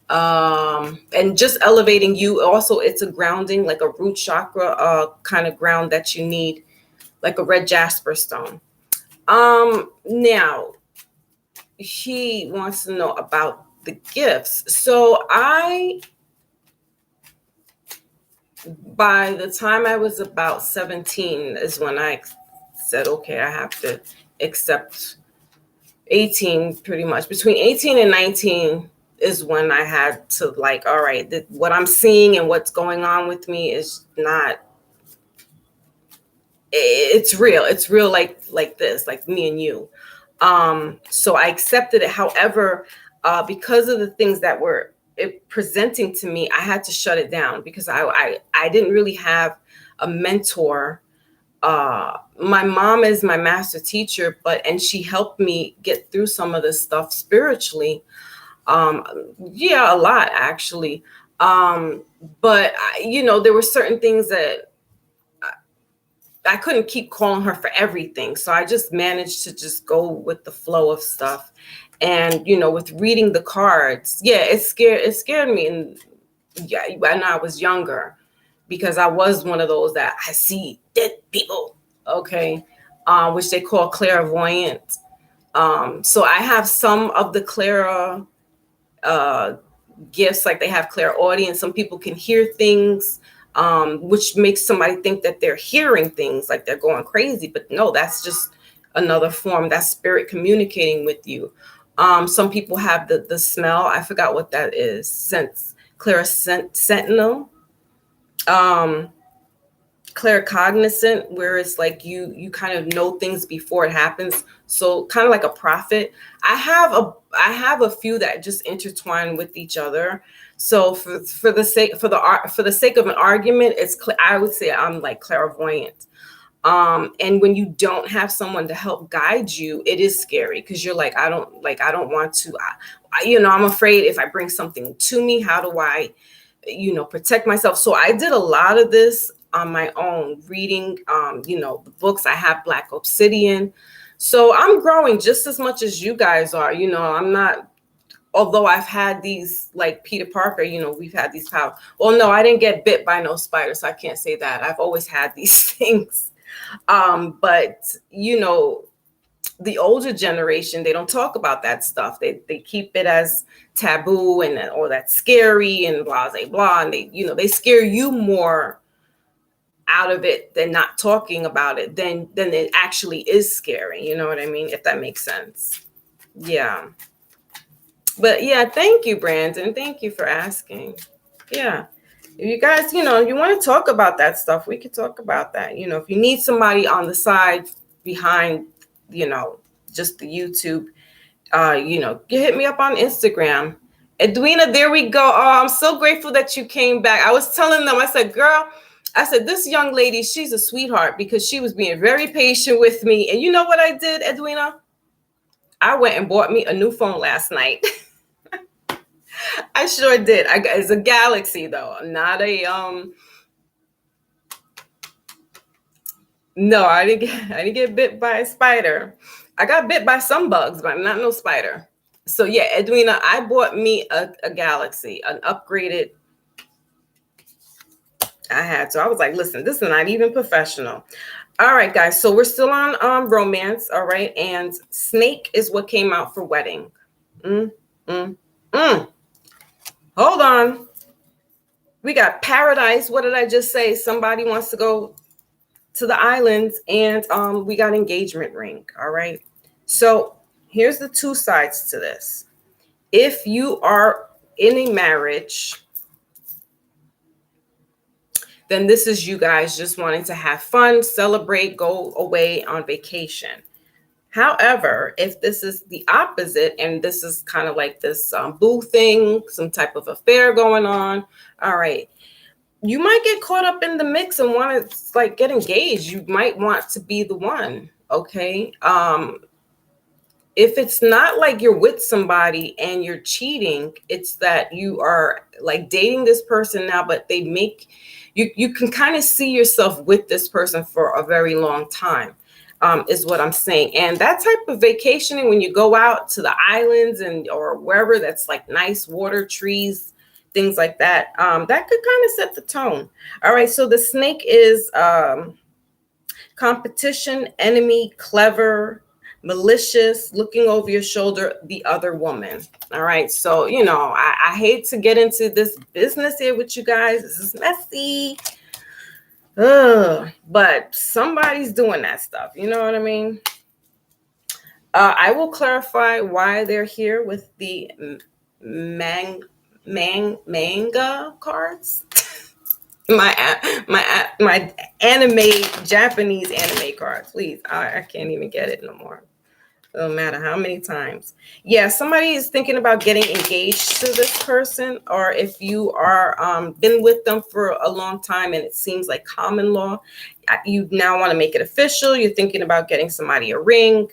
[SPEAKER 1] and just elevating you. Also, it's a grounding, like a root chakra kind of ground that you need, like a red jasper stone. Now, he wants to know about the gifts. So by the time I was about 17 is when I said, okay, I have to accept 18 pretty much. Between 18 and 19 is when I had to like, all right, what I'm seeing and what's going on with me is not, it's real. It's real like this, like me and you. So I accepted it. However, because of the things that were presenting to me, I had to shut it down because I didn't really have a mentor. My mom is my master teacher, and she helped me get through some of this stuff spiritually. Yeah, a lot actually. But there were certain things that I couldn't keep calling her for everything. So I just managed to just go with the flow of stuff. And, with reading the cards, yeah, it scared me. And yeah, when I was younger, because I was one of those that I see dead people, okay, which they call clairvoyant. So I have some of the clara gifts, like they have clairaudience. Some people can hear things, which makes somebody think that they're hearing things, like they're going crazy. But no, that's just another form. That's spirit communicating with you. Some people have the smell. I forgot what that is. Sentinel. Claircognizant, where it's like you kind of know things before it happens. So kind of like a prophet. I have a few that just intertwine with each other. So for the sake of an argument, I would say I'm like clairvoyant. And when you don't have someone to help guide you, it is scary because you're like, I don't want to, I'm afraid if I bring something to me, how do I, protect myself? So I did a lot of this on my own, reading, the books. I have Black Obsidian. So I'm growing just as much as you guys are. I'm not, although I've had these, like Peter Parker, we've had these powers. Well, no, I didn't get bit by no spider, so I can't say that. I've always had these things. But the older generation, they don't talk about that stuff. They keep it as taboo and or that's scary and blah blah blah. And they scare you more out of it than not talking about it than it actually is scary. You know what I mean? If that makes sense. Yeah. But yeah, thank you, Brandon. Thank you for asking. Yeah. If you guys, you want to talk about that stuff, we could talk about that. If you need somebody on the side behind, just the YouTube, you hit me up on Instagram. Edwina, there we go. Oh, I'm so grateful that you came back. I was telling them, I said, girl, this young lady, she's a sweetheart because she was being very patient with me. And you know what I did, Edwina? I went and bought me a new phone last night. I sure did. It's a Galaxy though, not a No, I didn't get bit by a spider. I got bit by some bugs, but not no spider. So yeah, Edwina, I bought me a Galaxy, an upgraded. I had to. I was like, listen, this is not even professional. All right, guys. So we're still on romance. All right, and snake is what came out for wedding. Mm, mm, mm. Hold on. We got paradise. What did I just say? Somebody wants to go to the islands, and we got engagement ring. All right. So here's the two sides to this. If you are in a marriage, then this is you guys just wanting to have fun, celebrate, go away on vacation. However, if this is the opposite, and this is kind of like this boo thing, some type of affair going on, all right, you might get caught up in the mix and want to like get engaged. You might want to be the one. Okay. If it's not like you're with somebody and you're cheating, it's that you are like dating this person now, but they make you can kind of see yourself with this person for a very long time, is what I'm saying. And that type of vacationing, when you go out to the islands and or wherever that's like nice water, trees, things like that, that could kind of set the tone. All right. So the snake is competition, enemy, clever, malicious, looking over your shoulder, the other woman. All right. So, I hate to get into this business here with you guys. This is messy. But somebody's doing that stuff. You know what I mean? I will clarify why they're here with the manga cards. my anime, Japanese anime cards. Please, I can't even get it no more. No matter how many times. Yeah, somebody is thinking about getting engaged to this person, or if you are been with them for a long time and it seems like common law, you now want to make it official. You're thinking about getting somebody a ring.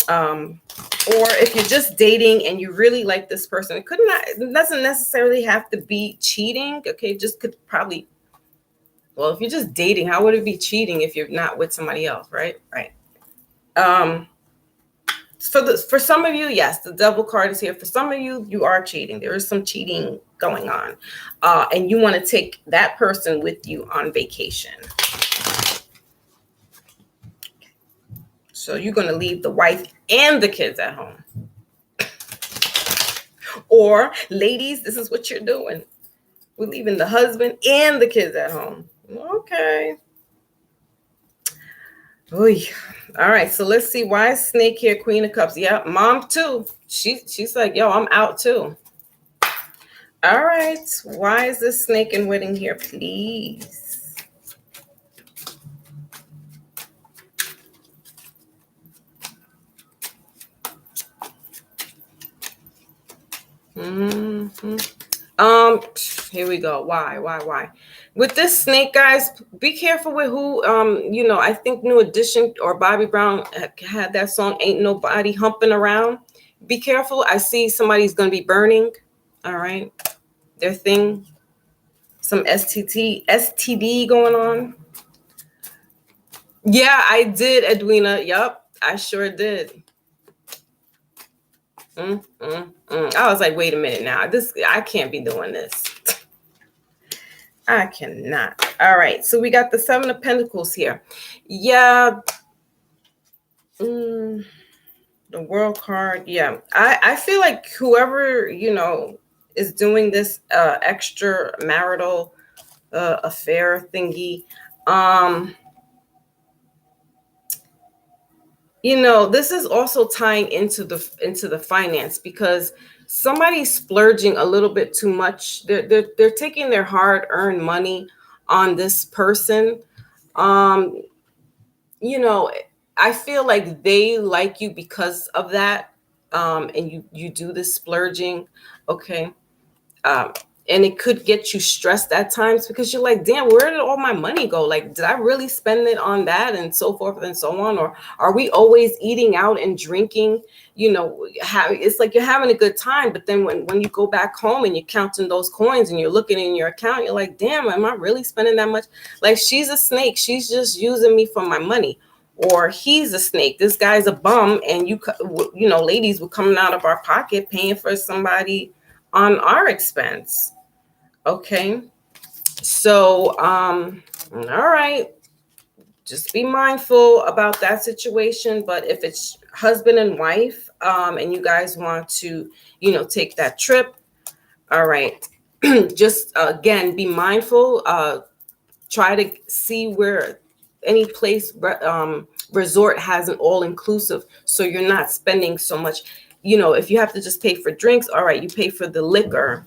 [SPEAKER 1] Or if you're just dating and you really like this person, it doesn't necessarily have to be cheating. Okay, just could probably, well, if you're just dating, how would it be cheating if you're not with somebody else, right? Right. For some of you, yes, the devil card is here. For some of you, you are cheating. There is some cheating going on. And you want to take that person with you on vacation. So you're going to leave the wife and the kids at home. Or ladies, this is what you're doing. We're leaving the husband and the kids at home. Okay. Oy. All right, so let's see. Why is snake here? Queen of Cups. Yeah, mom too. She's like, yo, I'm out too. All right. Why is this snake in wedding here, please? Mm-hmm. Here we go. Why? With this snake, guys, be careful with who, I think New Edition or Bobby Brown had that song, Ain't Nobody Humping Around. Be careful. I see somebody's going to be burning. All right. Their thing. Some STD going on. Yeah, I did, Edwina. Yup. I sure did. I was like, wait a minute now. I can't be doing this. I cannot. All right. So we got the Seven of Pentacles here. Yeah. The World card. Yeah. I feel like whoever, is doing this extra marital affair thingy, this is also tying into the finance, because somebody's splurging a little bit too much. They're taking their hard-earned money on this person. I feel like they like you because of that. And you do this splurging, okay? Um, and it could get you stressed at times, because you're like, damn, where did all my money go? Like, did I really spend it on that, and so forth and so on? Or are we always eating out and drinking? It's like you're having a good time, but then when you go back home and you're counting those coins and you're looking in your account, you're like, damn, am I really spending that much? Like, she's a snake. She's just using me for my money. Or he's a snake. This guy's a bum, and ladies were coming out of our pocket paying for somebody on our expense. Okay. So, all right. Just be mindful about that situation. But if it's husband and wife, and you guys want to, take that trip, all right. Just again, be mindful. Try to see where any place resort has an all-inclusive, so you're not spending so much. If you have to just pay for drinks, all right, you pay for the liquor,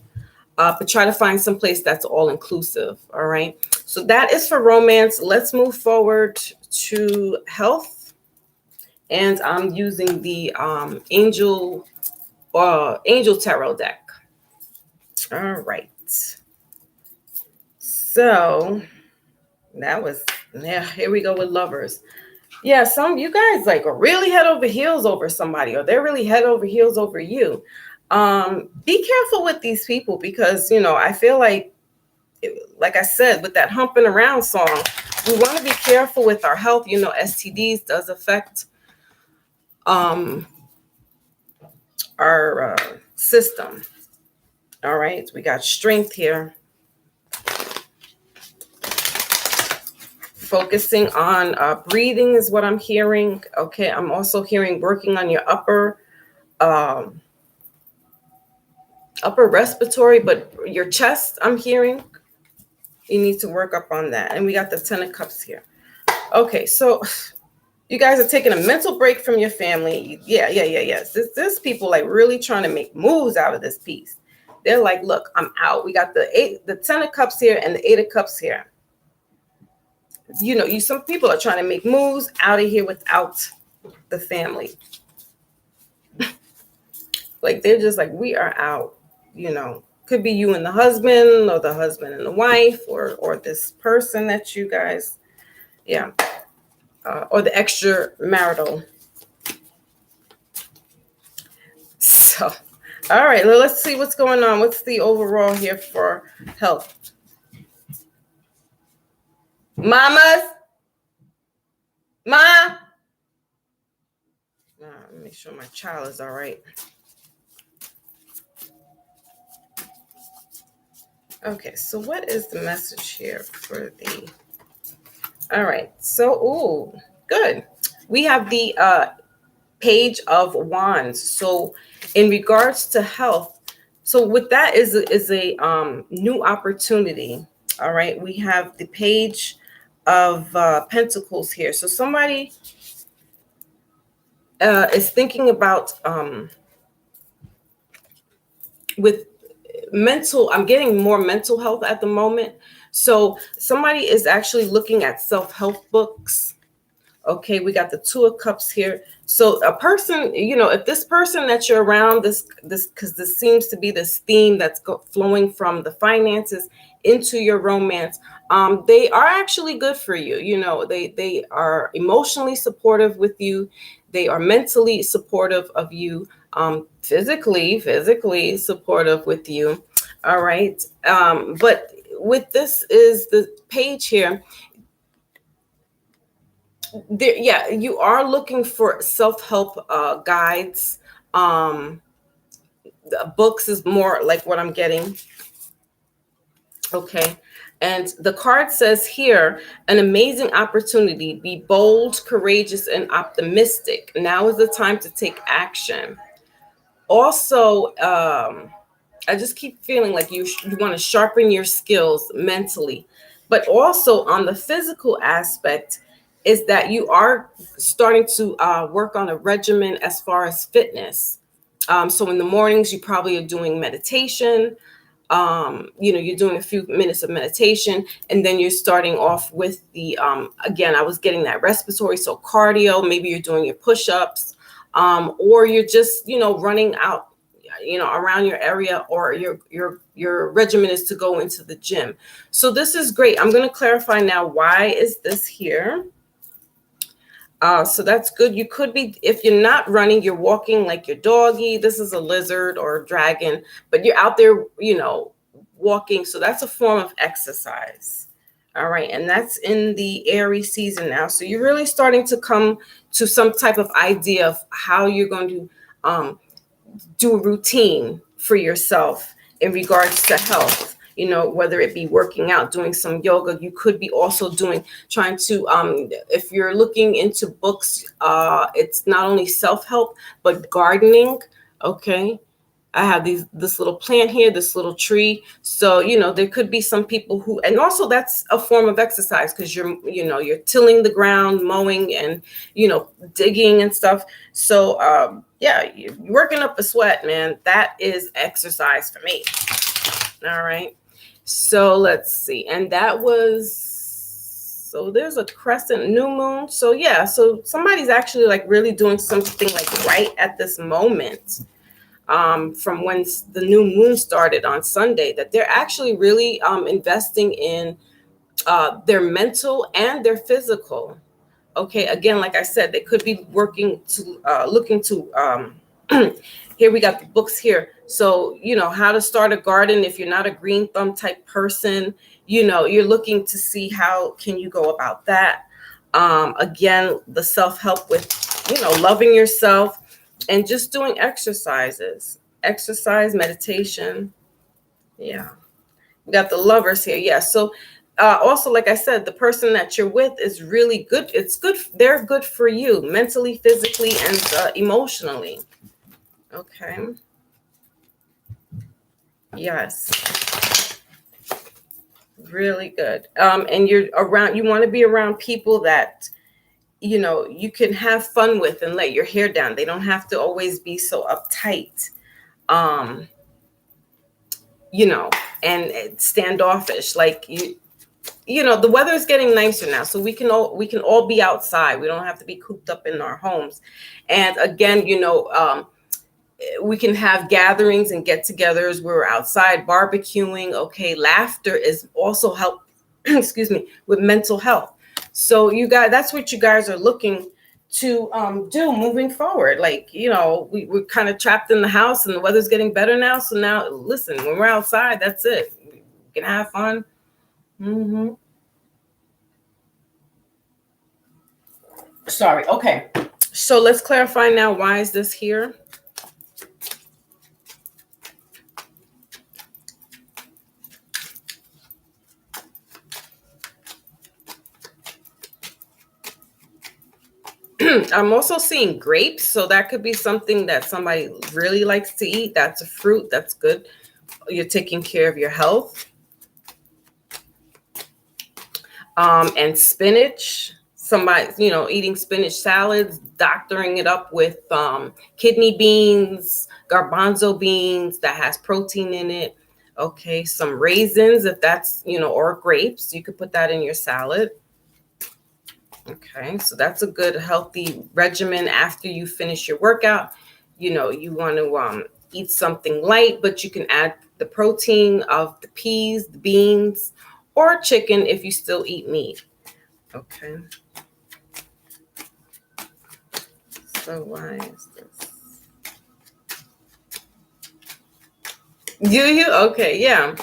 [SPEAKER 1] but try to find some place that's all-inclusive. All right. So that is for romance. Let's move forward to health, and I'm using the Angel Tarot deck. All right. So here we go with lovers. Yeah, some you guys like are really head over heels over somebody, or they're really head over heels over you. Be careful with these people, because I feel like I said, with that humping around song, we want to be careful with our health. STDs does affect our system. All right, we got strength here. Focusing on breathing is what I'm hearing. Okay, I'm also hearing working on your upper respiratory, but your chest, I'm hearing you need to work up on that. And we got the 10 of Cups here. Okay, so you guys are taking a mental break from your family. Yes. This people like really trying to make moves out of this piece. They're like, look, I'm out. We got the 10 of Cups here and the 8 of Cups here. Some people are trying to make moves out of here without the family. Like, they're just like, we are out. Could be you and the husband, or the husband and the wife, or this person that you guys, or the extramarital. So, all right, let's see what's going on. What's the overall here for health? Mamas, Ma. Let me make sure my child is all right. Okay, so what is the message here for the? All right, so good. We have the Page of Wands. So in regards to health, so with that is a new opportunity. All right, we have the Page of Pentacles here. So somebody is thinking about with mental, I'm getting more mental health at the moment. So somebody is actually looking at self-help books. Okay, we got the 2 of Cups here. So a person, if this person that you're around, this because this seems to be this theme that's flowing from the finances into your romance, they are actually good for you. They are emotionally supportive with you. They are mentally supportive of you, physically supportive with you. All right. But with this is the page here. There, yeah, you are looking for self-help guides. Um, the books is more like what I'm getting. Okay. And the card says here, an amazing opportunity. Be bold, courageous, and optimistic. Now is the time to take action. Also, I just keep feeling like you want to sharpen your skills mentally, but also on the physical aspect is that you are starting to work on a regimen as far as fitness. So in the mornings, you probably are doing meditation. You're doing a few minutes of meditation, and then you're starting off with the again, I was getting that respiratory, so cardio. Maybe you're doing your push-ups, or you're just running out around your area, or your regimen is to go into the gym. So this is great. I'm going to clarify now, why is this here? So that's good. You could be, if you're not running, you're walking like your doggy. This is a lizard or a dragon, but you're out there, walking. So that's a form of exercise. All right. And that's in the Aries season now. So you're really starting to come to some type of idea of how you're going to do a routine for yourself in regards to health. Whether it be working out, doing some yoga. You could be also trying to, if you're looking into books, it's not only self-help, but gardening. Okay. I have this little plant here, this little tree. So, there could be some people who, and also that's a form of exercise, because you're tilling the ground, mowing, and, digging and stuff. So, yeah, you're working up a sweat, man. That is exercise for me. All right. So let's see. And so there's a crescent new moon. So yeah, so somebody's actually like really doing something like right at this moment, from when the new moon started on Sunday, that they're actually really investing in their mental and their physical. Okay, again, like I said, they could be looking to here we got the books here. So, how to start a garden if you're not a green thumb type person, you're looking to see how can you go about that. Again, the self-help with, loving yourself and just doing exercise, meditation. Yeah. We got the Lovers here. Yeah. So also, like I said, the person that you're with is really good. It's good. They're good for you mentally, physically, and emotionally. Okay. Yes. Really good. And you want to be around people that, you can have fun with and let your hair down. They don't have to always be so uptight. And standoffish. Like the weather is getting nicer now, so we can all be outside. We don't have to be cooped up in our homes. And again, we can have gatherings and get-togethers where we're outside barbecuing. Okay, laughter is also help. Excuse me, with mental health. So you guys, that's what you guys are looking to do moving forward. Like, we're kind of trapped in the house, and the weather's getting better now. So now, listen, when we're outside, that's it. We can have fun. Mm-hmm. Sorry. Okay. So let's clarify now. Why is this here? I'm also seeing grapes. So that could be something that somebody really likes to eat. That's a fruit. That's good. You're taking care of your health. And spinach. Somebody, eating spinach salads, doctoring it up with kidney beans, garbanzo beans that has protein in it. Okay, some raisins, if that's, or grapes, you could put that in your salad. Okay, so that's a good healthy regimen after you finish your workout. You want to eat something light, but you can add the protein of the peas, the beans, or chicken if you still eat meat. Okay. So why is this? Do you? Okay, yeah.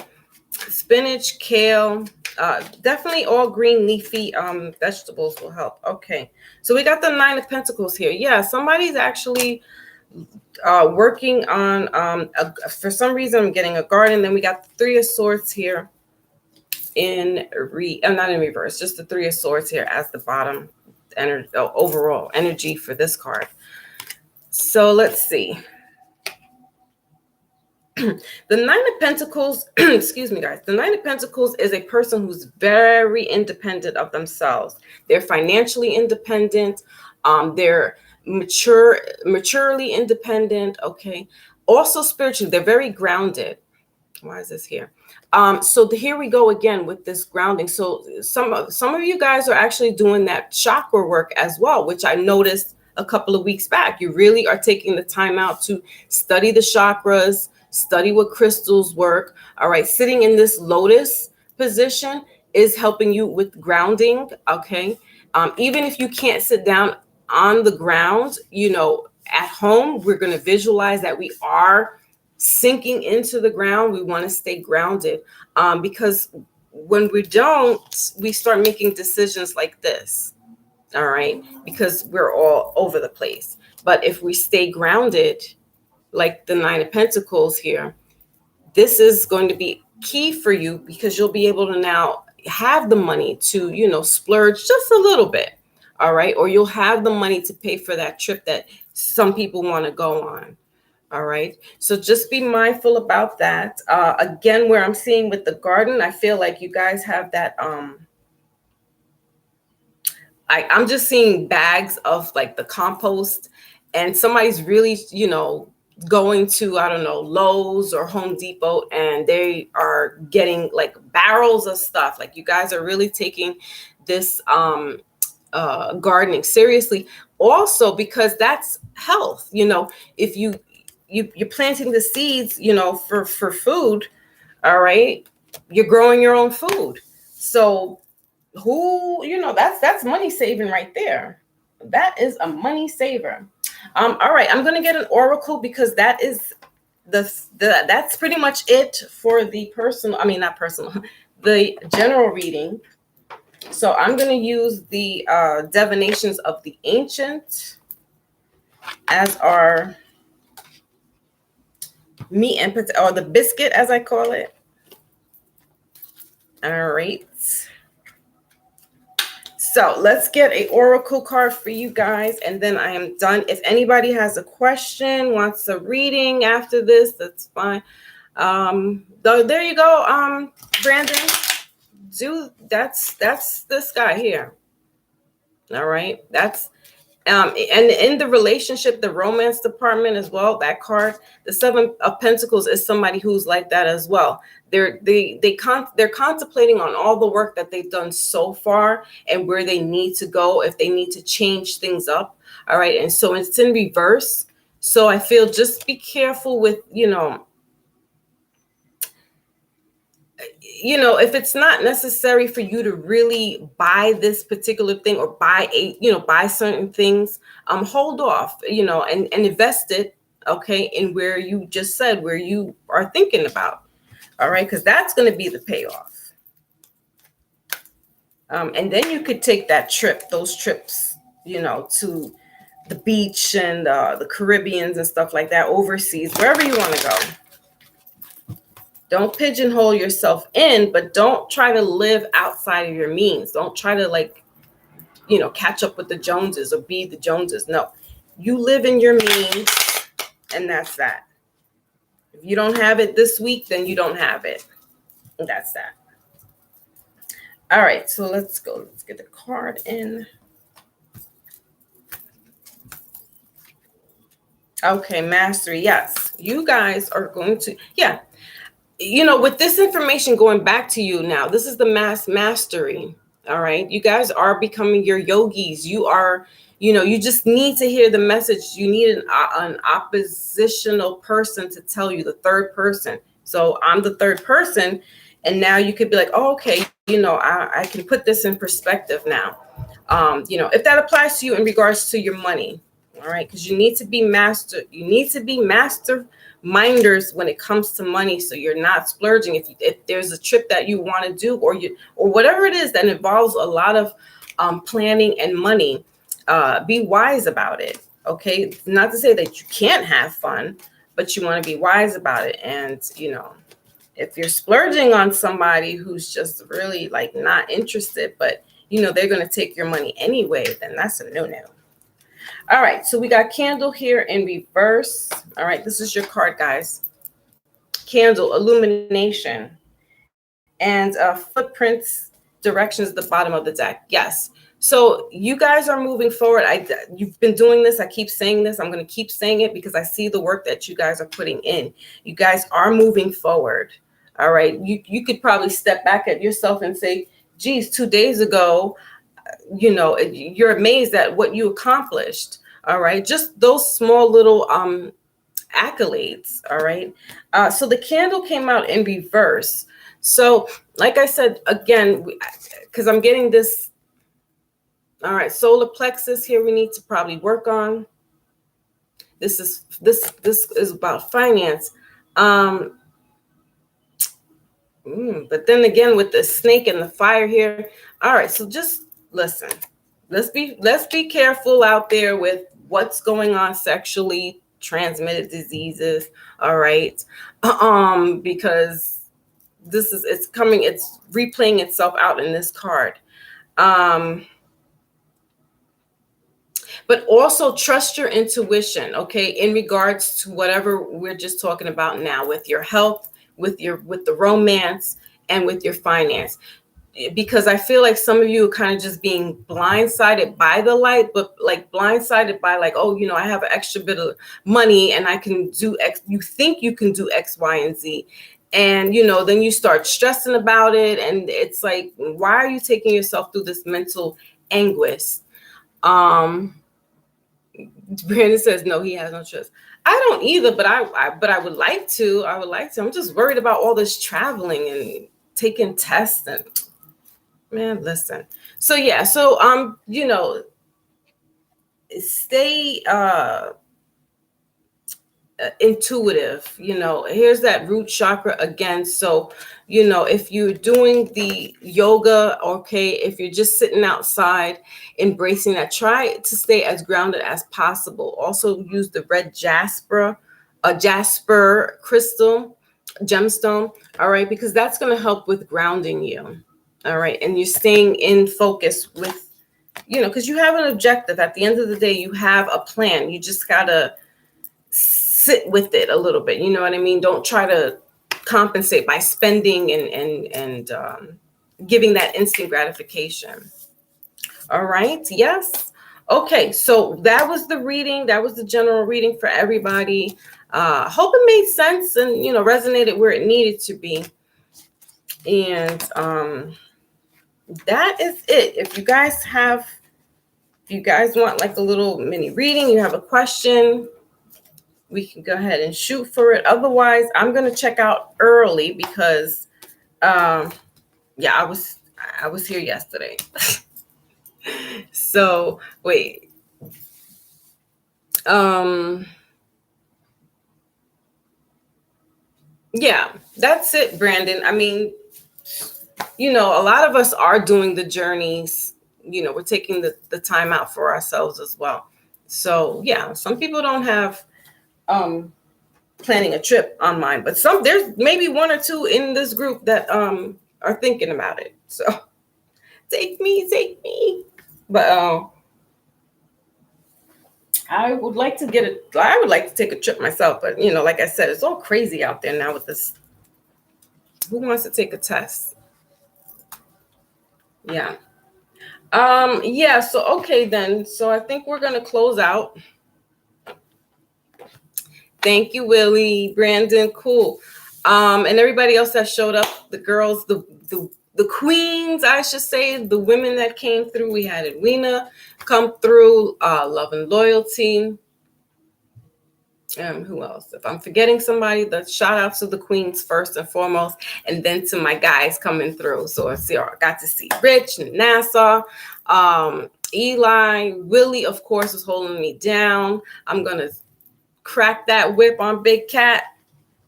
[SPEAKER 1] Spinach, kale, Definitely all green leafy vegetables will help. Okay, so we got the Nine of Pentacles here. Yeah, somebody's actually working on for some reason I'm getting a garden. Then we got the Three of Swords here not in reverse, just the Three of Swords here as the bottom overall energy for this card. So let's see. The Nine of Pentacles, excuse me, guys. The Nine of Pentacles is a person who's very independent of themselves. They're financially independent. They're maturely independent. Okay. Also spiritually, they're very grounded. Why is this here? So here we go again with this grounding. So some of you guys are actually doing that chakra work as well, which I noticed a couple of weeks back. You really are taking the time out to study the chakras, study what crystals work. All right. Sitting in this lotus position is helping you with grounding. Okay. Even if you can't sit down on the ground, at home, we're going to visualize that we are sinking into the ground. We want to stay grounded because when we don't, we start making decisions like this. All right. Because we're all over the place. But if we stay grounded, like the Nine of Pentacles here, this is going to be key for you because you'll be able to now have the money to, splurge just a little bit. All right. Or you'll have the money to pay for that trip that some people want to go on. All right. So just be mindful about that. Again, where I'm seeing with the garden, I feel like you guys have that. I'm just seeing bags of like the compost and somebody's really, going to, I don't know, Lowe's or Home Depot, and they are getting like barrels of stuff. Like you guys are really taking this gardening seriously. Also, because that's health. If you're planting the seeds, for food. All right. You're growing your own food. So that's money saving right there. That is a money saver. All right. I'm going to get an oracle because that is that's pretty much it for the not personal, the general reading. So I'm going to use the divinations of the ancient as our meat and potato, or the biscuit as I call it. All right. So let's get an oracle card for you guys, and then I am done. If anybody has a question, wants a reading after this, that's fine. There you go, Brandon. That's this guy here. All right. That's and in the relationship, the romance department as well, that card, the Seven of Pentacles is somebody who's like that as well. They're contemplating on all the work that they've done so far and where they need to go if they need to change things up. All right. And so it's in reverse. So I feel just be careful with, if it's not necessary for you to really buy this particular thing or buy certain things, hold off, and invest it, okay, in where you just said, where you are thinking about. All right, because that's going to be the payoff. And then you could take those trips, to the beach and the Caribbeans and stuff like that, overseas, wherever you want to go. Don't pigeonhole yourself in, but don't try to live outside of your means. Don't try to catch up with the Joneses or be the Joneses. No, you live in your means, and that's that. If you don't have it this week, then you don't have it. And that's that. All right, so let's go. Let's get the card in. Okay, mastery. Yes, you guys are going to, with this information going back to you now, this is the mastery. All right. You guys are becoming your yogis. You are, you just need to hear the message. You need an oppositional person to tell you, the third person. So I'm the third person. And now you could be like, oh, okay, I can put this in perspective now. If that applies to you in regards to your money. All right. Because you need to be master. You need to be minders when it comes to money, so you're not splurging. If there's a trip that you want to do, or whatever it is that involves a lot of planning and money, be wise about it. Okay, not to say that you can't have fun, but you want to be wise about it. And if you're splurging on somebody who's just really like not interested, but they're going to take your money anyway, then that's a no-no. All right, so we got candle here in reverse. All right, this is your card, guys. Candle, illumination, and footprints, directions at the bottom of the deck. Yes. So you guys are moving forward. You've been doing this. I keep saying this. I'm going to keep saying it because I see the work that you guys are putting in. You guys are moving forward. All right. You could probably step back at yourself and say, geez, 2 days ago, you're amazed at what you accomplished. All right. Just those small little accolades. All right. So the candle came out in reverse. So like I said, again, because I'm getting this. All right. Solar plexus here we need to probably work on. This is about finance. But then again, with the snake and the fire here. All right. So just listen. Let's be careful out there with what's going on sexually transmitted diseases. All right. Because it's replaying itself out in this card. But also trust your intuition, okay, in regards to whatever we're just talking about now, with your health, with the romance, and with your finance. Because I feel like some of you are kind of just being blindsided by the light, but like blindsided by like, oh, I have an extra bit of money and I can do X. You think you can do X, Y, and Z. And, then you start stressing about it. And it's like, why are you taking yourself through this mental anguish? Brandon says, no, he has no trust. I don't either, but I would like to. I would like to. I'm just worried about all this traveling and taking tests and, man, listen. So yeah, so stay intuitive. Here's that root chakra again. So if you're doing the yoga, okay, if you're just sitting outside embracing that, try to stay as grounded as possible. Also use the red jasper crystal gemstone. All right, because that's going to help with grounding you. All right, and you're staying in focus with because you have an objective. At the end of the day, you have a plan. You just gotta sit with it a little bit. You know what I mean? Don't try to compensate by spending and giving that instant gratification. All right. Yes. Okay. So that was the reading. That was the general reading for everybody. Hope it made sense and, resonated where it needed to be. And that is it. If you guys want like a little mini reading, you have a question, we can go ahead and shoot for it. Otherwise, I'm going to check out early because, I was here yesterday. So wait. Yeah, that's it, Brandon. I mean, a lot of us are doing the journeys. We're taking the time out for ourselves as well. So yeah, some people don't have planning a trip on mine, but there's maybe one or two in this group that are thinking about it. So take me. But I would like to take a trip myself, but like I said, it's all crazy out there now with this. Who wants to take a test? Yeah. Yeah, so okay then. So I think we're gonna close out. Thank you, Willie, Brandon, cool. And everybody else that showed up, the girls, the queens, I should say, the women that came through. We had Edwina come through, Love and Loyalty. Who else? If I'm forgetting somebody, the shout out to the queens first and foremost, and then to my guys coming through. So I got to see Rich and Nassau, Eli, Willie, of course, is holding me down. I'm gonna crack that whip on Big Cat.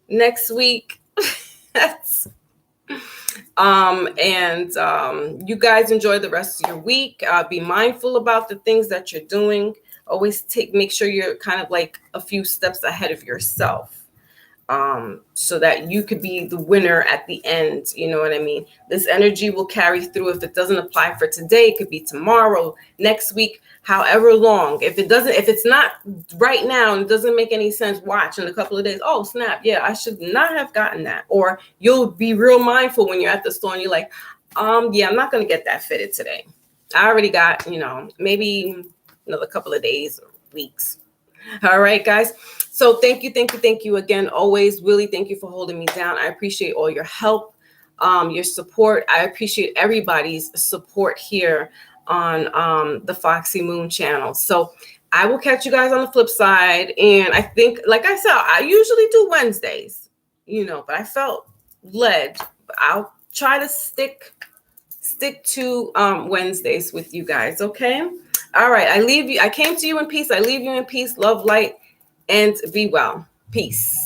[SPEAKER 1] next week. That's you guys enjoy the rest of your week. Be mindful about the things that you're doing. Always make sure you're kind of like a few steps ahead of yourself, so that you could be the winner at the end. You know what I mean? This energy will carry through. If it doesn't apply for today, it could be tomorrow, next week, however long. If it's not right now and it doesn't make any sense, watch in a couple of days. Oh, snap. Yeah, I should not have gotten that. Or you'll be real mindful when you're at the store and you're like, yeah, I'm not going to get that fitted today. I already got, maybe another couple of days or weeks. All right, guys. So thank you again. Always, really, thank you for holding me down. I appreciate all your help, your support. I appreciate everybody's support here on the Foxy Moon channel. So I will catch you guys on the flip side. And I think, like I said, I usually do Wednesdays, but I felt led. I'll try to stick to Wednesdays with you guys. Okay. All right. I leave you. I came to you in peace. I leave you in peace. Love, light, and be well. Peace.